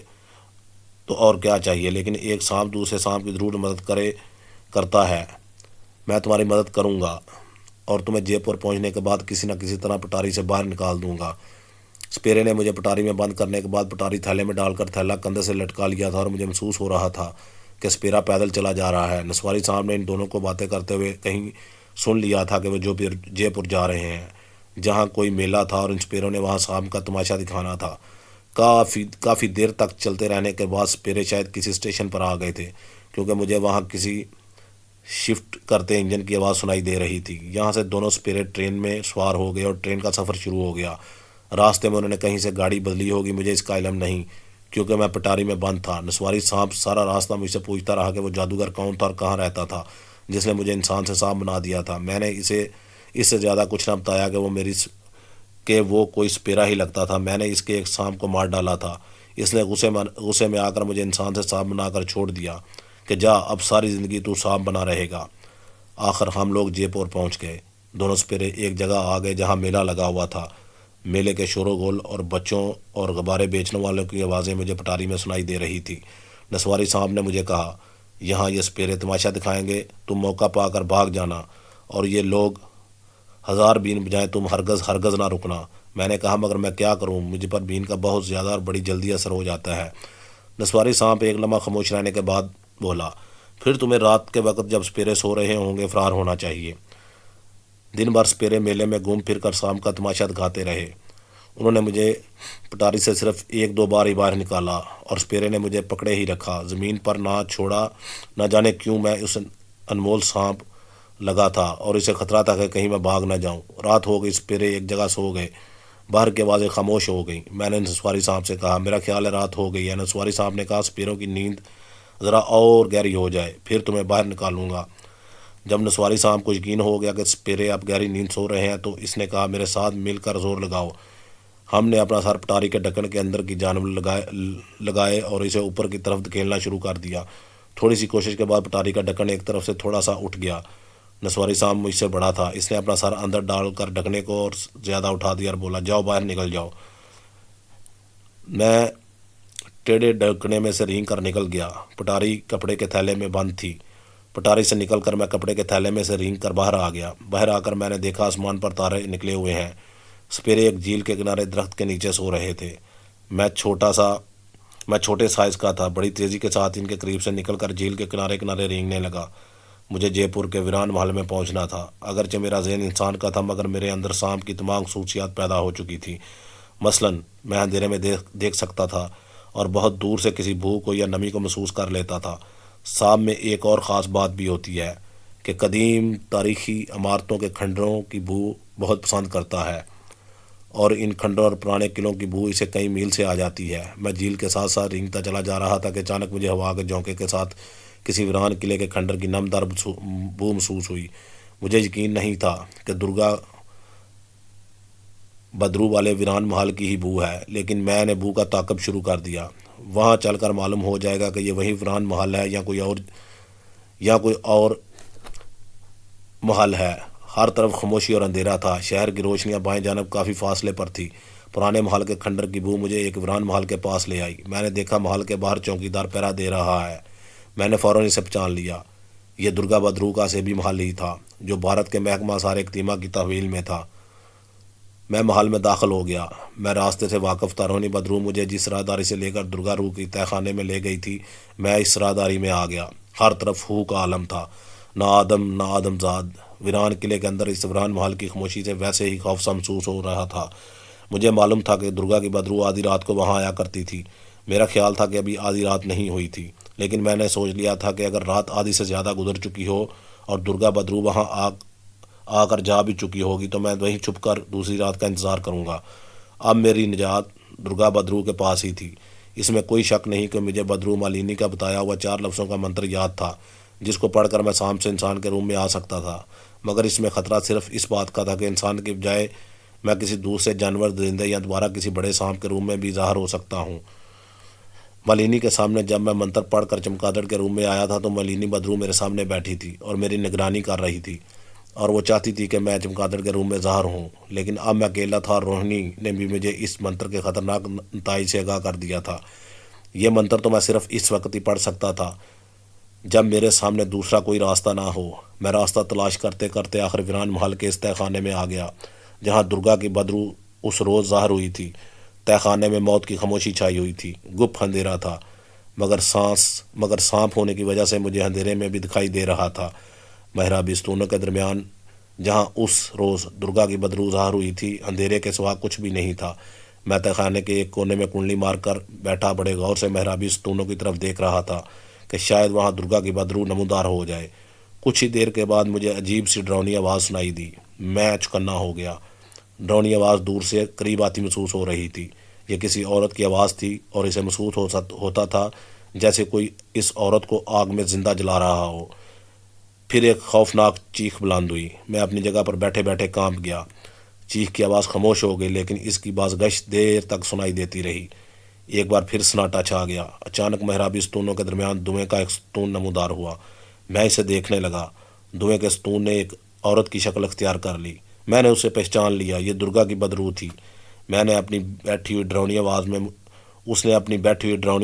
تو اور کیا چاہیے، لیکن ایک سانپ دوسرے سانپ کی ضرور مدد کرتا ہے۔ میں تمہاری مدد کروں گا اور تمہیں جے پور پہنچنے کے بعد کسی نہ کسی طرح پٹاری سے باہر نکال دوں گا۔ سپیرے نے مجھے پٹاری میں بند کرنے کے بعد پٹاری تھیلے میں ڈال کر تھیلا کندھے سے لٹکا لیا تھا اور مجھے محسوس ہو رہا تھا کہ سپیرا پیدل چلا جا رہا ہے۔ نسواری صاحب نے ان دونوں کو باتیں کرتے ہوئے کہیں سن لیا تھا کہ وہ جے پور جا رہے ہیں، جہاں کوئی میلہ تھا اور ان سپیروں نے وہاں سانپ کا تماشا دکھانا تھا۔ کافی دیر تک چلتے رہنے کے بعد سپیرے شاید کسی اسٹیشن پر آ گئے تھے، کیونکہ مجھے وہاں کسی شفٹ کرتے انجن کی آواز سنائی دے رہی تھی۔ یہاں سے دونوں سپیرے ٹرین میں سوار ہو گئے اور ٹرین کا سفر شروع ہو گیا۔ راستے میں انہوں نے کہیں سے گاڑی بدلی ہوگی، مجھے اس کا علم نہیں، کیونکہ میں پٹاری میں بند تھا۔ نسواری سانپ سارا راستہ مجھ سے پوچھتا رہا کہ وہ جادوگر کون تھا اور کہاں رہتا تھا جس نے مجھے انسان سے سانپ بنا دیا تھا۔ میں نے اسے اس سے زیادہ کچھ نہ بتایا کہ وہ کوئی سپیرا ہی لگتا تھا۔ میں نے اس کے ایک سانپ کو مار ڈالا تھا۔ اس نے غصے میں آ کر مجھے انسان سے سانپ بنا کر چھوڑ دیا کہ جا، اب ساری زندگی تو سانپ بنا رہے گا۔ آخر ہم لوگ جے پور پہنچ گئے۔ دونوں سپیرے ایک جگہ آ گئے جہاں میلہ لگا ہوا تھا۔ میلے کے شور و غل اور بچوں اور غبارے بیچنے والوں کی آوازیں مجھے پٹاری میں سنائی دے رہی تھی۔ نسواری صاحب نے مجھے کہا، یہاں یہ سپیرے تماشا دکھائیں گے، تم موقع پا کر بھاگ جانا، اور یہ لوگ ہزار بین بجائیں، تم ہرگز نہ رکنا۔ میں نے کہا، مگر میں کیا کروں، مجھ پر بین کا بہت زیادہ اور بڑی جلدی اثر ہو جاتا ہے۔ نسواری صاحب ایک لمحہ خاموش رہنے کے بعد بولا، پھر تمہیں رات کے وقت جب سپیرے سو رہے ہوں گے فرار ہونا چاہیے۔ دن بھر سپیرے میلے میں گھوم پھر کر سانپ کا تماشا دکھاتے رہے۔ انہوں نے مجھے پٹاری سے صرف ایک دو بار ہی باہر نکالا اور سپیرے نے مجھے پکڑے ہی رکھا، زمین پر نہ چھوڑا۔ نہ جانے کیوں میں اس انمول سانپ لگا تھا اور اسے خطرہ تھا کہ کہیں میں بھاگ نہ جاؤں۔ رات ہو گئی، سپیرے ایک جگہ سو گئے، باہر کی آوازیں خاموش ہو گئیں۔ میں نے نسواری صاحب سے کہا، میرا خیال ہے رات ہو گئی ہے۔ نسواری صاحب نے کہا، سپیروں کی نیند ذرا اور گہری ہو جائے پھر تمہیں باہر نکالوں گا۔ جب نسواری صاحب کو یقین ہو گیا کہ سپیرے اب گہری نیند سو رہے ہیں تو اس نے کہا، میرے ساتھ مل کر زور لگاؤ۔ ہم نے اپنا سر پٹاری کے ڈھکن کے اندر کی جانب لگائے اور اسے اوپر کی طرف دھکیلنا شروع کر دیا۔ تھوڑی سی کوشش کے بعد پٹاری کا ڈھکن ایک طرف سے تھوڑا سا اٹھ گیا۔ نسواری صاحب مجھ سے بڑا تھا، اس نے اپنا سر اندر ڈال کر ڈھکنے کو اور زیادہ اٹھا دیا اور بولا، جاؤ باہر نکل جاؤ۔ میں ٹیڑھے ڈھکنے میں سے رینگ کر نکل گیا۔ پٹاری کپڑے کے تھیلے میں بند تھی۔ پٹاری سے نکل کر میں کپڑے کے تھیلے میں سے رینگ کر باہر آ گیا۔ باہر آ کر میں نے دیکھا آسمان پر تارے نکلے ہوئے ہیں۔ سپیرے ایک جھیل کے کنارے درخت کے نیچے سو رہے تھے۔ میں چھوٹے سائز کا تھا۔ بڑی تیزی کے ساتھ ان کے قریب سے نکل کر جھیل کے کنارے رینگنے لگا۔ مجھے جے پور کے ویران محل میں پہنچنا تھا۔ اگرچہ میرا ذہن انسان کا تھا، مگر میرے اندر سانپ کی تمام خصوصیات پیدا ہو چکی تھی۔ مثلاً میں اندھیرے میں دیکھ سکتا تھا اور بہت دور سے کسی بھوک کو یا نمی کو محسوس کر لیتا تھا۔ سانپ میں ایک اور خاص بات بھی ہوتی ہے کہ قدیم تاریخی عمارتوں کے کھنڈروں کی بو بہت پسند کرتا ہے، اور ان کھنڈروں اور پرانے قلعوں کی بو اسے کئی میل سے آ جاتی ہے۔ میں جھیل کے ساتھ ساتھ رینگتا چلا جا رہا تھا کہ اچانک مجھے ہوا کے جھونکے کے ساتھ کسی ویران قلعے کے کھنڈر کی نمدار بو محسوس ہوئی۔ مجھے یقین نہیں تھا کہ درگا بدرو والے ویران محل کی ہی بو ہے، لیکن میں نے بو کا تعاقب شروع کر دیا۔ وہاں چل کر معلوم ہو جائے گا کہ یہ وہی ویران محل ہے یا کوئی اور محل ہے۔ ہر طرف خاموشی اور اندھیرا تھا۔ شہر کی روشنیاں بائیں جانب کافی فاصلے پر تھی۔ پرانے محل کے کھنڈر کی بو مجھے ایک ویران محل کے پاس لے آئی۔ میں نے دیکھا محل کے باہر چوکیدار پہرا دے رہا ہے۔ میں نے فوراً اسے پہچان لیا۔ یہ درگا بدرو کا سیبی محل ہی تھا جو بھارت کے محکمہ آثار قدیمہ کی تحویل میں تھا۔ میں محل میں داخل ہو گیا۔ میں راستے سے واقف تھا۔ رونی بدرو مجھے جس راہداری سے لے کر درگا روح کی تہہ خانے میں لے گئی تھی، میں اس راہداری میں آ گیا۔ ہر طرف ہو کا عالم تھا، نہ آدم زاد۔ ویران قلعے کے اندر اس ویران محل کی خاموشی سے ویسے ہی خوف سا محسوس ہو رہا تھا۔ مجھے معلوم تھا کہ درگا کی بدرو آدھی رات کو وہاں آیا کرتی تھی۔ میرا خیال تھا کہ ابھی آدھی رات نہیں ہوئی تھی، لیکن میں نے سوچ لیا تھا کہ اگر رات آدھی سے زیادہ گزر چکی ہو اور درگا بدرو وہاں آ کر جا بھی چکی ہوگی تو میں وہیں چھپ کر دوسری رات کا انتظار کروں گا۔ اب میری نجات درگا بدرو کے پاس ہی تھی۔ اس میں کوئی شک نہیں کہ مجھے بدرو مالینی کا بتایا ہوا 4 لفظوں کا منتر یاد تھا، جس کو پڑھ کر میں سانپ سے انسان کے روم میں آ سکتا تھا۔ مگر اس میں خطرہ صرف اس بات کا تھا کہ انسان کے بجائے میں کسی دوسرے جانور، درندے یا دوبارہ کسی بڑے سانپ کے روم میں بھی ظاہر ہو سکتا ہوں۔ مالینی کے سامنے جب میں منتر پڑھ کر چمگادڑ کے روم میں آیا تھا تو مالینی بدرو میرے سامنے بیٹھی تھی اور میری نگرانی کر رہی تھی۔ اور وہ چاہتی تھی کہ میں چمگادڑ کے روم میں ظاہر ہوں، لیکن اب میں اکیلا تھا اور روہنی نے بھی مجھے اس منتر کے خطرناک نتائج سے آگاہ کر دیا تھا۔ یہ منتر تو میں صرف اس وقت ہی پڑھ سکتا تھا جب میرے سامنے دوسرا کوئی راستہ نہ ہو۔ میں راستہ تلاش کرتے کرتے آخر ویران محل کے اس تہہ خانے میں آ گیا جہاں درگا کی بدرو اس روز ظاہر ہوئی تھی۔ تہہ خانے میں موت کی خاموشی چھائی ہوئی تھی، گپ اندھیرا تھا، مگر سانپ ہونے کی وجہ سے مجھے اندھیرے میں بھی دکھائی دے رہا تھا۔ محرابی ستونوں کے درمیان جہاں اس روز درگا کی بدرو ظاہر ہوئی تھی، اندھیرے کے سوا کچھ بھی نہیں تھا۔ میں تہہ خانے کے ایک کونے میں کنڈلی مار کر بیٹھا بڑے غور سے محرابی ستونوں کی طرف دیکھ رہا تھا کہ شاید وہاں درگا کی بدرو نمودار ہو جائے۔ کچھ ہی دیر کے بعد مجھے عجیب سی ڈراؤنی آواز سنائی دی۔ میں چوکنا ہو گیا۔ ڈراؤنی آواز دور سے قریب آتی محسوس ہو رہی تھی۔ یہ کسی عورت کی آواز تھی اور اسے محسوس ہوتا تھا جیسے کوئی اس عورت کو آگ میں زندہ جلا رہا ہو۔ پھر ایک خوفناک چیخ بلند ہوئی۔ میں اپنی جگہ پر بیٹھے بیٹھے کانپ گیا۔ چیخ کی آواز خاموش ہو گئی، لیکن اس کی بازگشت دیر تک سنائی دیتی رہی۔ ایک بار پھر سناٹا چھا گیا۔ اچانک محرابی ستونوں کے درمیان دھوئیں کا ایک ستون نمودار ہوا۔ میں اسے دیکھنے لگا۔ دھوئیں کے ستون نے ایک عورت کی شکل اختیار کر لی۔ میں نے اسے پہچان لیا، یہ درگا کی بدرو تھی۔ اس نے اپنی بیٹھی ہوئی ڈراؤنی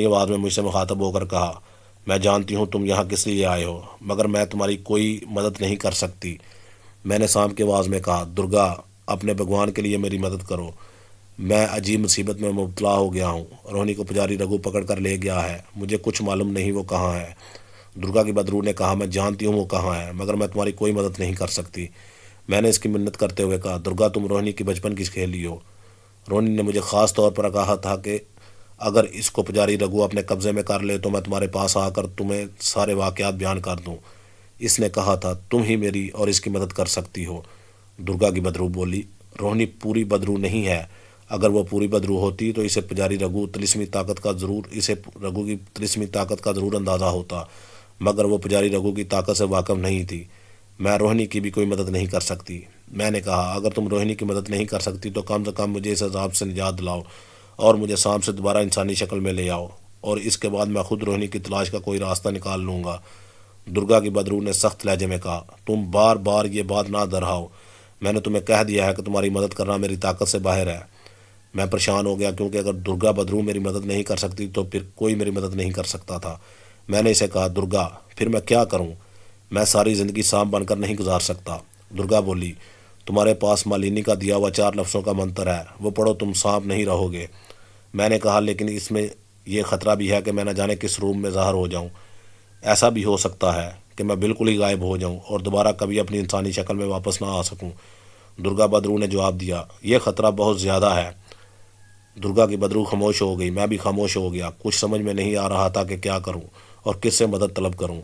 آواز میں مجھ سے مخاطب ہو کر کہا، میں جانتی ہوں تم یہاں کس لیے آئے ہو، مگر میں تمہاری کوئی مدد نہیں کر سکتی۔ میں نے سانپ کی آواز میں کہا، درگا، اپنے بھگوان کے لیے میری مدد کرو، میں عجیب مصیبت میں مبتلا ہو گیا ہوں۔ روہنی کو پجاری رگو پکڑ کر لے گیا ہے، مجھے کچھ معلوم نہیں وہ کہاں ہے۔ درگا کی بدرو نے کہا، میں جانتی ہوں وہ کہاں ہے، مگر میں تمہاری کوئی مدد نہیں کر سکتی۔ میں نے اس کی منت کرتے ہوئے کہا، درگا، تم روہنی کی بچپن کی سہیلی ہو۔ روہنی نے مجھے خاص طور پر کہا تھا کہ اگر اس کو پجاری رگو اپنے قبضے میں کر لے تو میں تمہارے پاس آ کر تمہیں سارے واقعات بیان کر دوں۔ اس نے کہا تھا تم ہی میری اور اس کی مدد کر سکتی ہو۔ درگا کی بدرو بولی، روہنی پوری بدرو نہیں ہے۔ اگر وہ پوری بدرو ہوتی تو اسے رگو کی طلسمی طاقت کا ضرور اندازہ ہوتا، مگر وہ پجاری رگو کی طاقت سے واقف نہیں تھی۔ میں روہنی کی بھی کوئی مدد نہیں کر سکتی۔ میں نے کہا، اگر تم روہنی کی مدد نہیں کر سکتی تو کم سے کم مجھے اس عذاب سے نجات دلاؤ اور مجھے سانپ سے دوبارہ انسانی شکل میں لے آؤ، اور اس کے بعد میں خود روہنی کی تلاش کا کوئی راستہ نکال لوں گا۔ درگا کی بدرو نے سخت لہجے میں کہا، تم بار بار یہ بات نہ دہراؤ، میں نے تمہیں کہہ دیا ہے کہ تمہاری مدد کرنا میری طاقت سے باہر ہے۔ میں پریشان ہو گیا کیونکہ اگر درگا بدرو میری مدد نہیں کر سکتی تو پھر کوئی میری مدد نہیں کر سکتا تھا۔ میں نے اسے کہا، درگا، پھر میں کیا کروں؟ میں ساری زندگی سانپ بن کر نہیں گزار سکتا۔ درگا بولی، تمہارے پاس مالینی کا دیا ہوا 4 لفظوں کا منتر ہے، وہ پڑھو، تم سانپ نہیں رہو گے۔ میں نے کہا، لیکن اس میں یہ خطرہ بھی ہے کہ میں نہ جانے کس روم میں ظاہر ہو جاؤں۔ ایسا بھی ہو سکتا ہے کہ میں بالکل ہی غائب ہو جاؤں اور دوبارہ کبھی اپنی انسانی شکل میں واپس نہ آ سکوں۔ درگا بدرو نے جواب دیا، یہ خطرہ بہت زیادہ ہے۔ درگا کی بدرو خاموش ہو گئی، میں بھی خاموش ہو گیا۔ کچھ سمجھ میں نہیں آ رہا تھا کہ کیا کروں اور کس سے مدد طلب کروں۔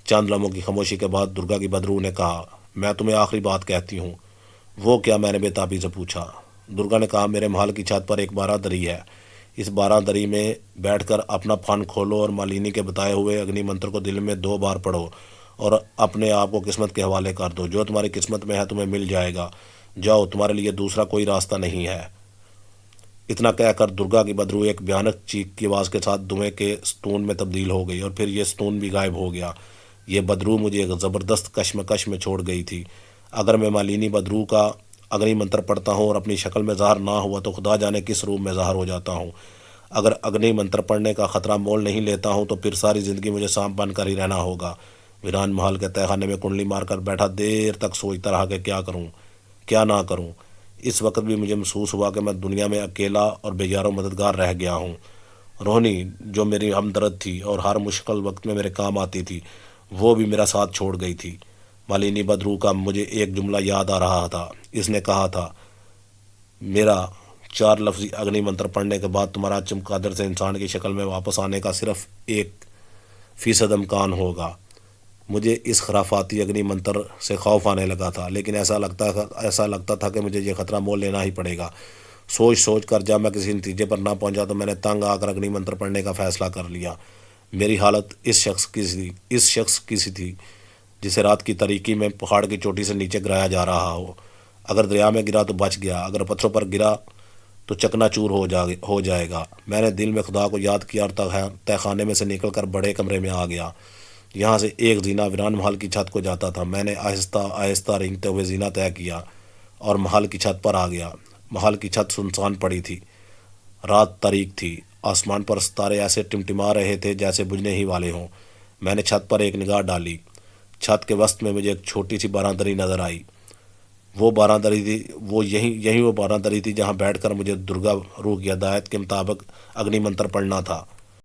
چند لمحوں کی خاموشی کے بعد درگا کی بدرو نے کہا، میں تمہیں آخری بات کہتی ہوں۔ وہ کیا؟ میں نے بے تابی سے پوچھا۔ درگا نے کہا، میرے محل کی چھت پر ایک 12 دری ہے، اس 12 دری میں بیٹھ کر اپنا پھن کھولو اور مالینی کے بتائے ہوئے اگنی منتر کو دل میں 2 بار پڑھو اور اپنے آپ کو قسمت کے حوالے کر دو۔ جو تمہاری قسمت میں ہے تمہیں مل جائے گا۔ جاؤ، تمہارے لیے دوسرا کوئی راستہ نہیں ہے۔ اتنا کہہ کر درگا کی بدرو ایک بھیانک چیخ کی آواز کے ساتھ دھوئیں کے ستون میں تبدیل ہو گئی اور پھر یہ ستون بھی غائب ہو گیا۔ یہ بدرو مجھے ایک زبردست کشمکش میں چھوڑ گئی تھی۔ اگر میں مالینی بدرو کا اگنی منتر پڑھتا ہوں اور اپنی شکل میں ظاہر نہ ہوا تو خدا جانے کس روپ میں ظاہر ہو جاتا ہوں۔ اگر اگنی منتر پڑھنے کا خطرہ مول نہیں لیتا ہوں تو پھر ساری زندگی مجھے سانپ بن کر ہی رہنا ہوگا۔ ویران محل کے تہہ خانے میں کنڈلی مار کر بیٹھا دیر تک سوچتا رہا کہ کیا کروں، کیا نہ کروں۔ اس وقت بھی مجھے محسوس ہوا کہ میں دنیا میں اکیلا اور بے یار و مددگار رہ گیا ہوں۔ روہنی، جو میری ہمدرد تھی اور ہر مشکل وقت میں میرے کام آتی تھی، وہ بھی میرا ساتھ چھوڑ گئی تھی۔ مالینی بدرو کا مجھے ایک جملہ یاد آ رہا تھا۔ اس نے کہا تھا، میرا 4 لفظی اگنی منتر پڑھنے کے بعد تمہارا چمگادڑ سے انسان کی شکل میں واپس آنے کا صرف 1% امکان ہوگا۔ مجھے اس خرافاتی اگنی منتر سے خوف آنے لگا تھا، لیکن ایسا لگتا تھا کہ مجھے یہ خطرہ مول لینا ہی پڑے گا۔ سوچ کر جب میں کسی نتیجے پر نہ پہنچا تو میں نے تنگ آ کر اگنی منتر پڑھنے کا فیصلہ کر لیا۔ میری حالت اس شخص کی سی تھی جسے رات کی تاریکی میں پہاڑ کی چوٹی سے نیچے گرایا جا رہا ہو۔ اگر دریا میں گرا تو بچ گیا، اگر پتھروں پر گرا تو چکنا چور ہو جائے گا۔ میں نے دل میں خدا کو یاد کیا اور تہہ خانے میں سے نکل کر بڑے کمرے میں آ گیا۔ یہاں سے ایک زینہ ویران محل کی چھت کو جاتا تھا۔ میں نے آہستہ آہستہ رینگتے ہوئے زینہ طے کیا اور محل کی چھت پر آ گیا۔ محل کی چھت سنسان پڑی تھی، رات تاریک تھی، آسمان پر ستارے ایسے ٹمٹما رہے تھے جیسے بجھنے ہی والے ہوں۔ میں نے چھت پر ایک نگاہ ڈالی۔ چھت کے وسط میں مجھے ایک چھوٹی سی بارہ دری نظر آئی۔ وہ بارہ دری تھی جہاں بیٹھ کر مجھے درگا روح کی ہدایت کے مطابق اگنی منتر پڑھنا تھا۔